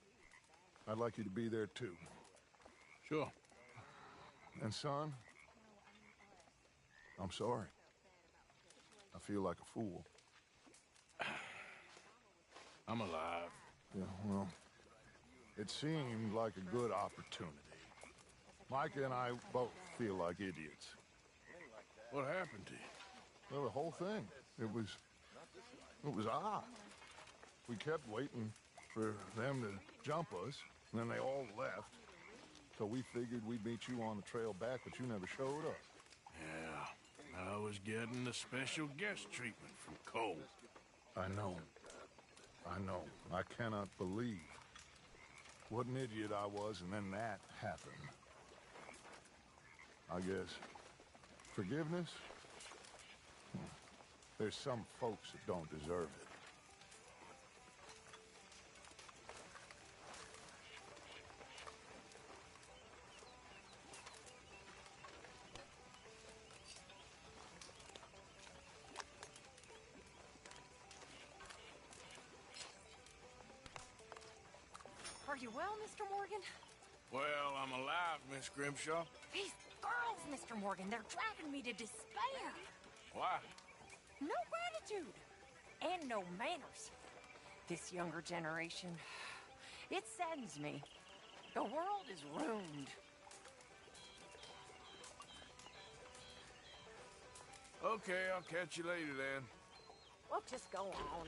I'd like you to be there, too. Sure. And, son, I'm sorry. I feel like a fool. I'm alive. Yeah, well, it seemed like a good opportunity. Micah and I both feel like idiots. What happened to you? Well, the whole thing. It was odd. We kept waiting for them to jump us, and then they all left. So we figured we'd meet you on the trail back, but you never showed up. Yeah, I was getting the special guest treatment from Cole. I know. I cannot believe what an idiot I was, and then that happened. I guess forgiveness? There's some folks that don't deserve it. Are you well, Mr. Morgan? Well, I'm alive, Miss Grimshaw. These girls, Mr. Morgan, they're driving me to despair. Why? No gratitude. And no manners. This younger generation, it saddens me. The world is ruined. Okay, I'll catch you later then. Well, just go on.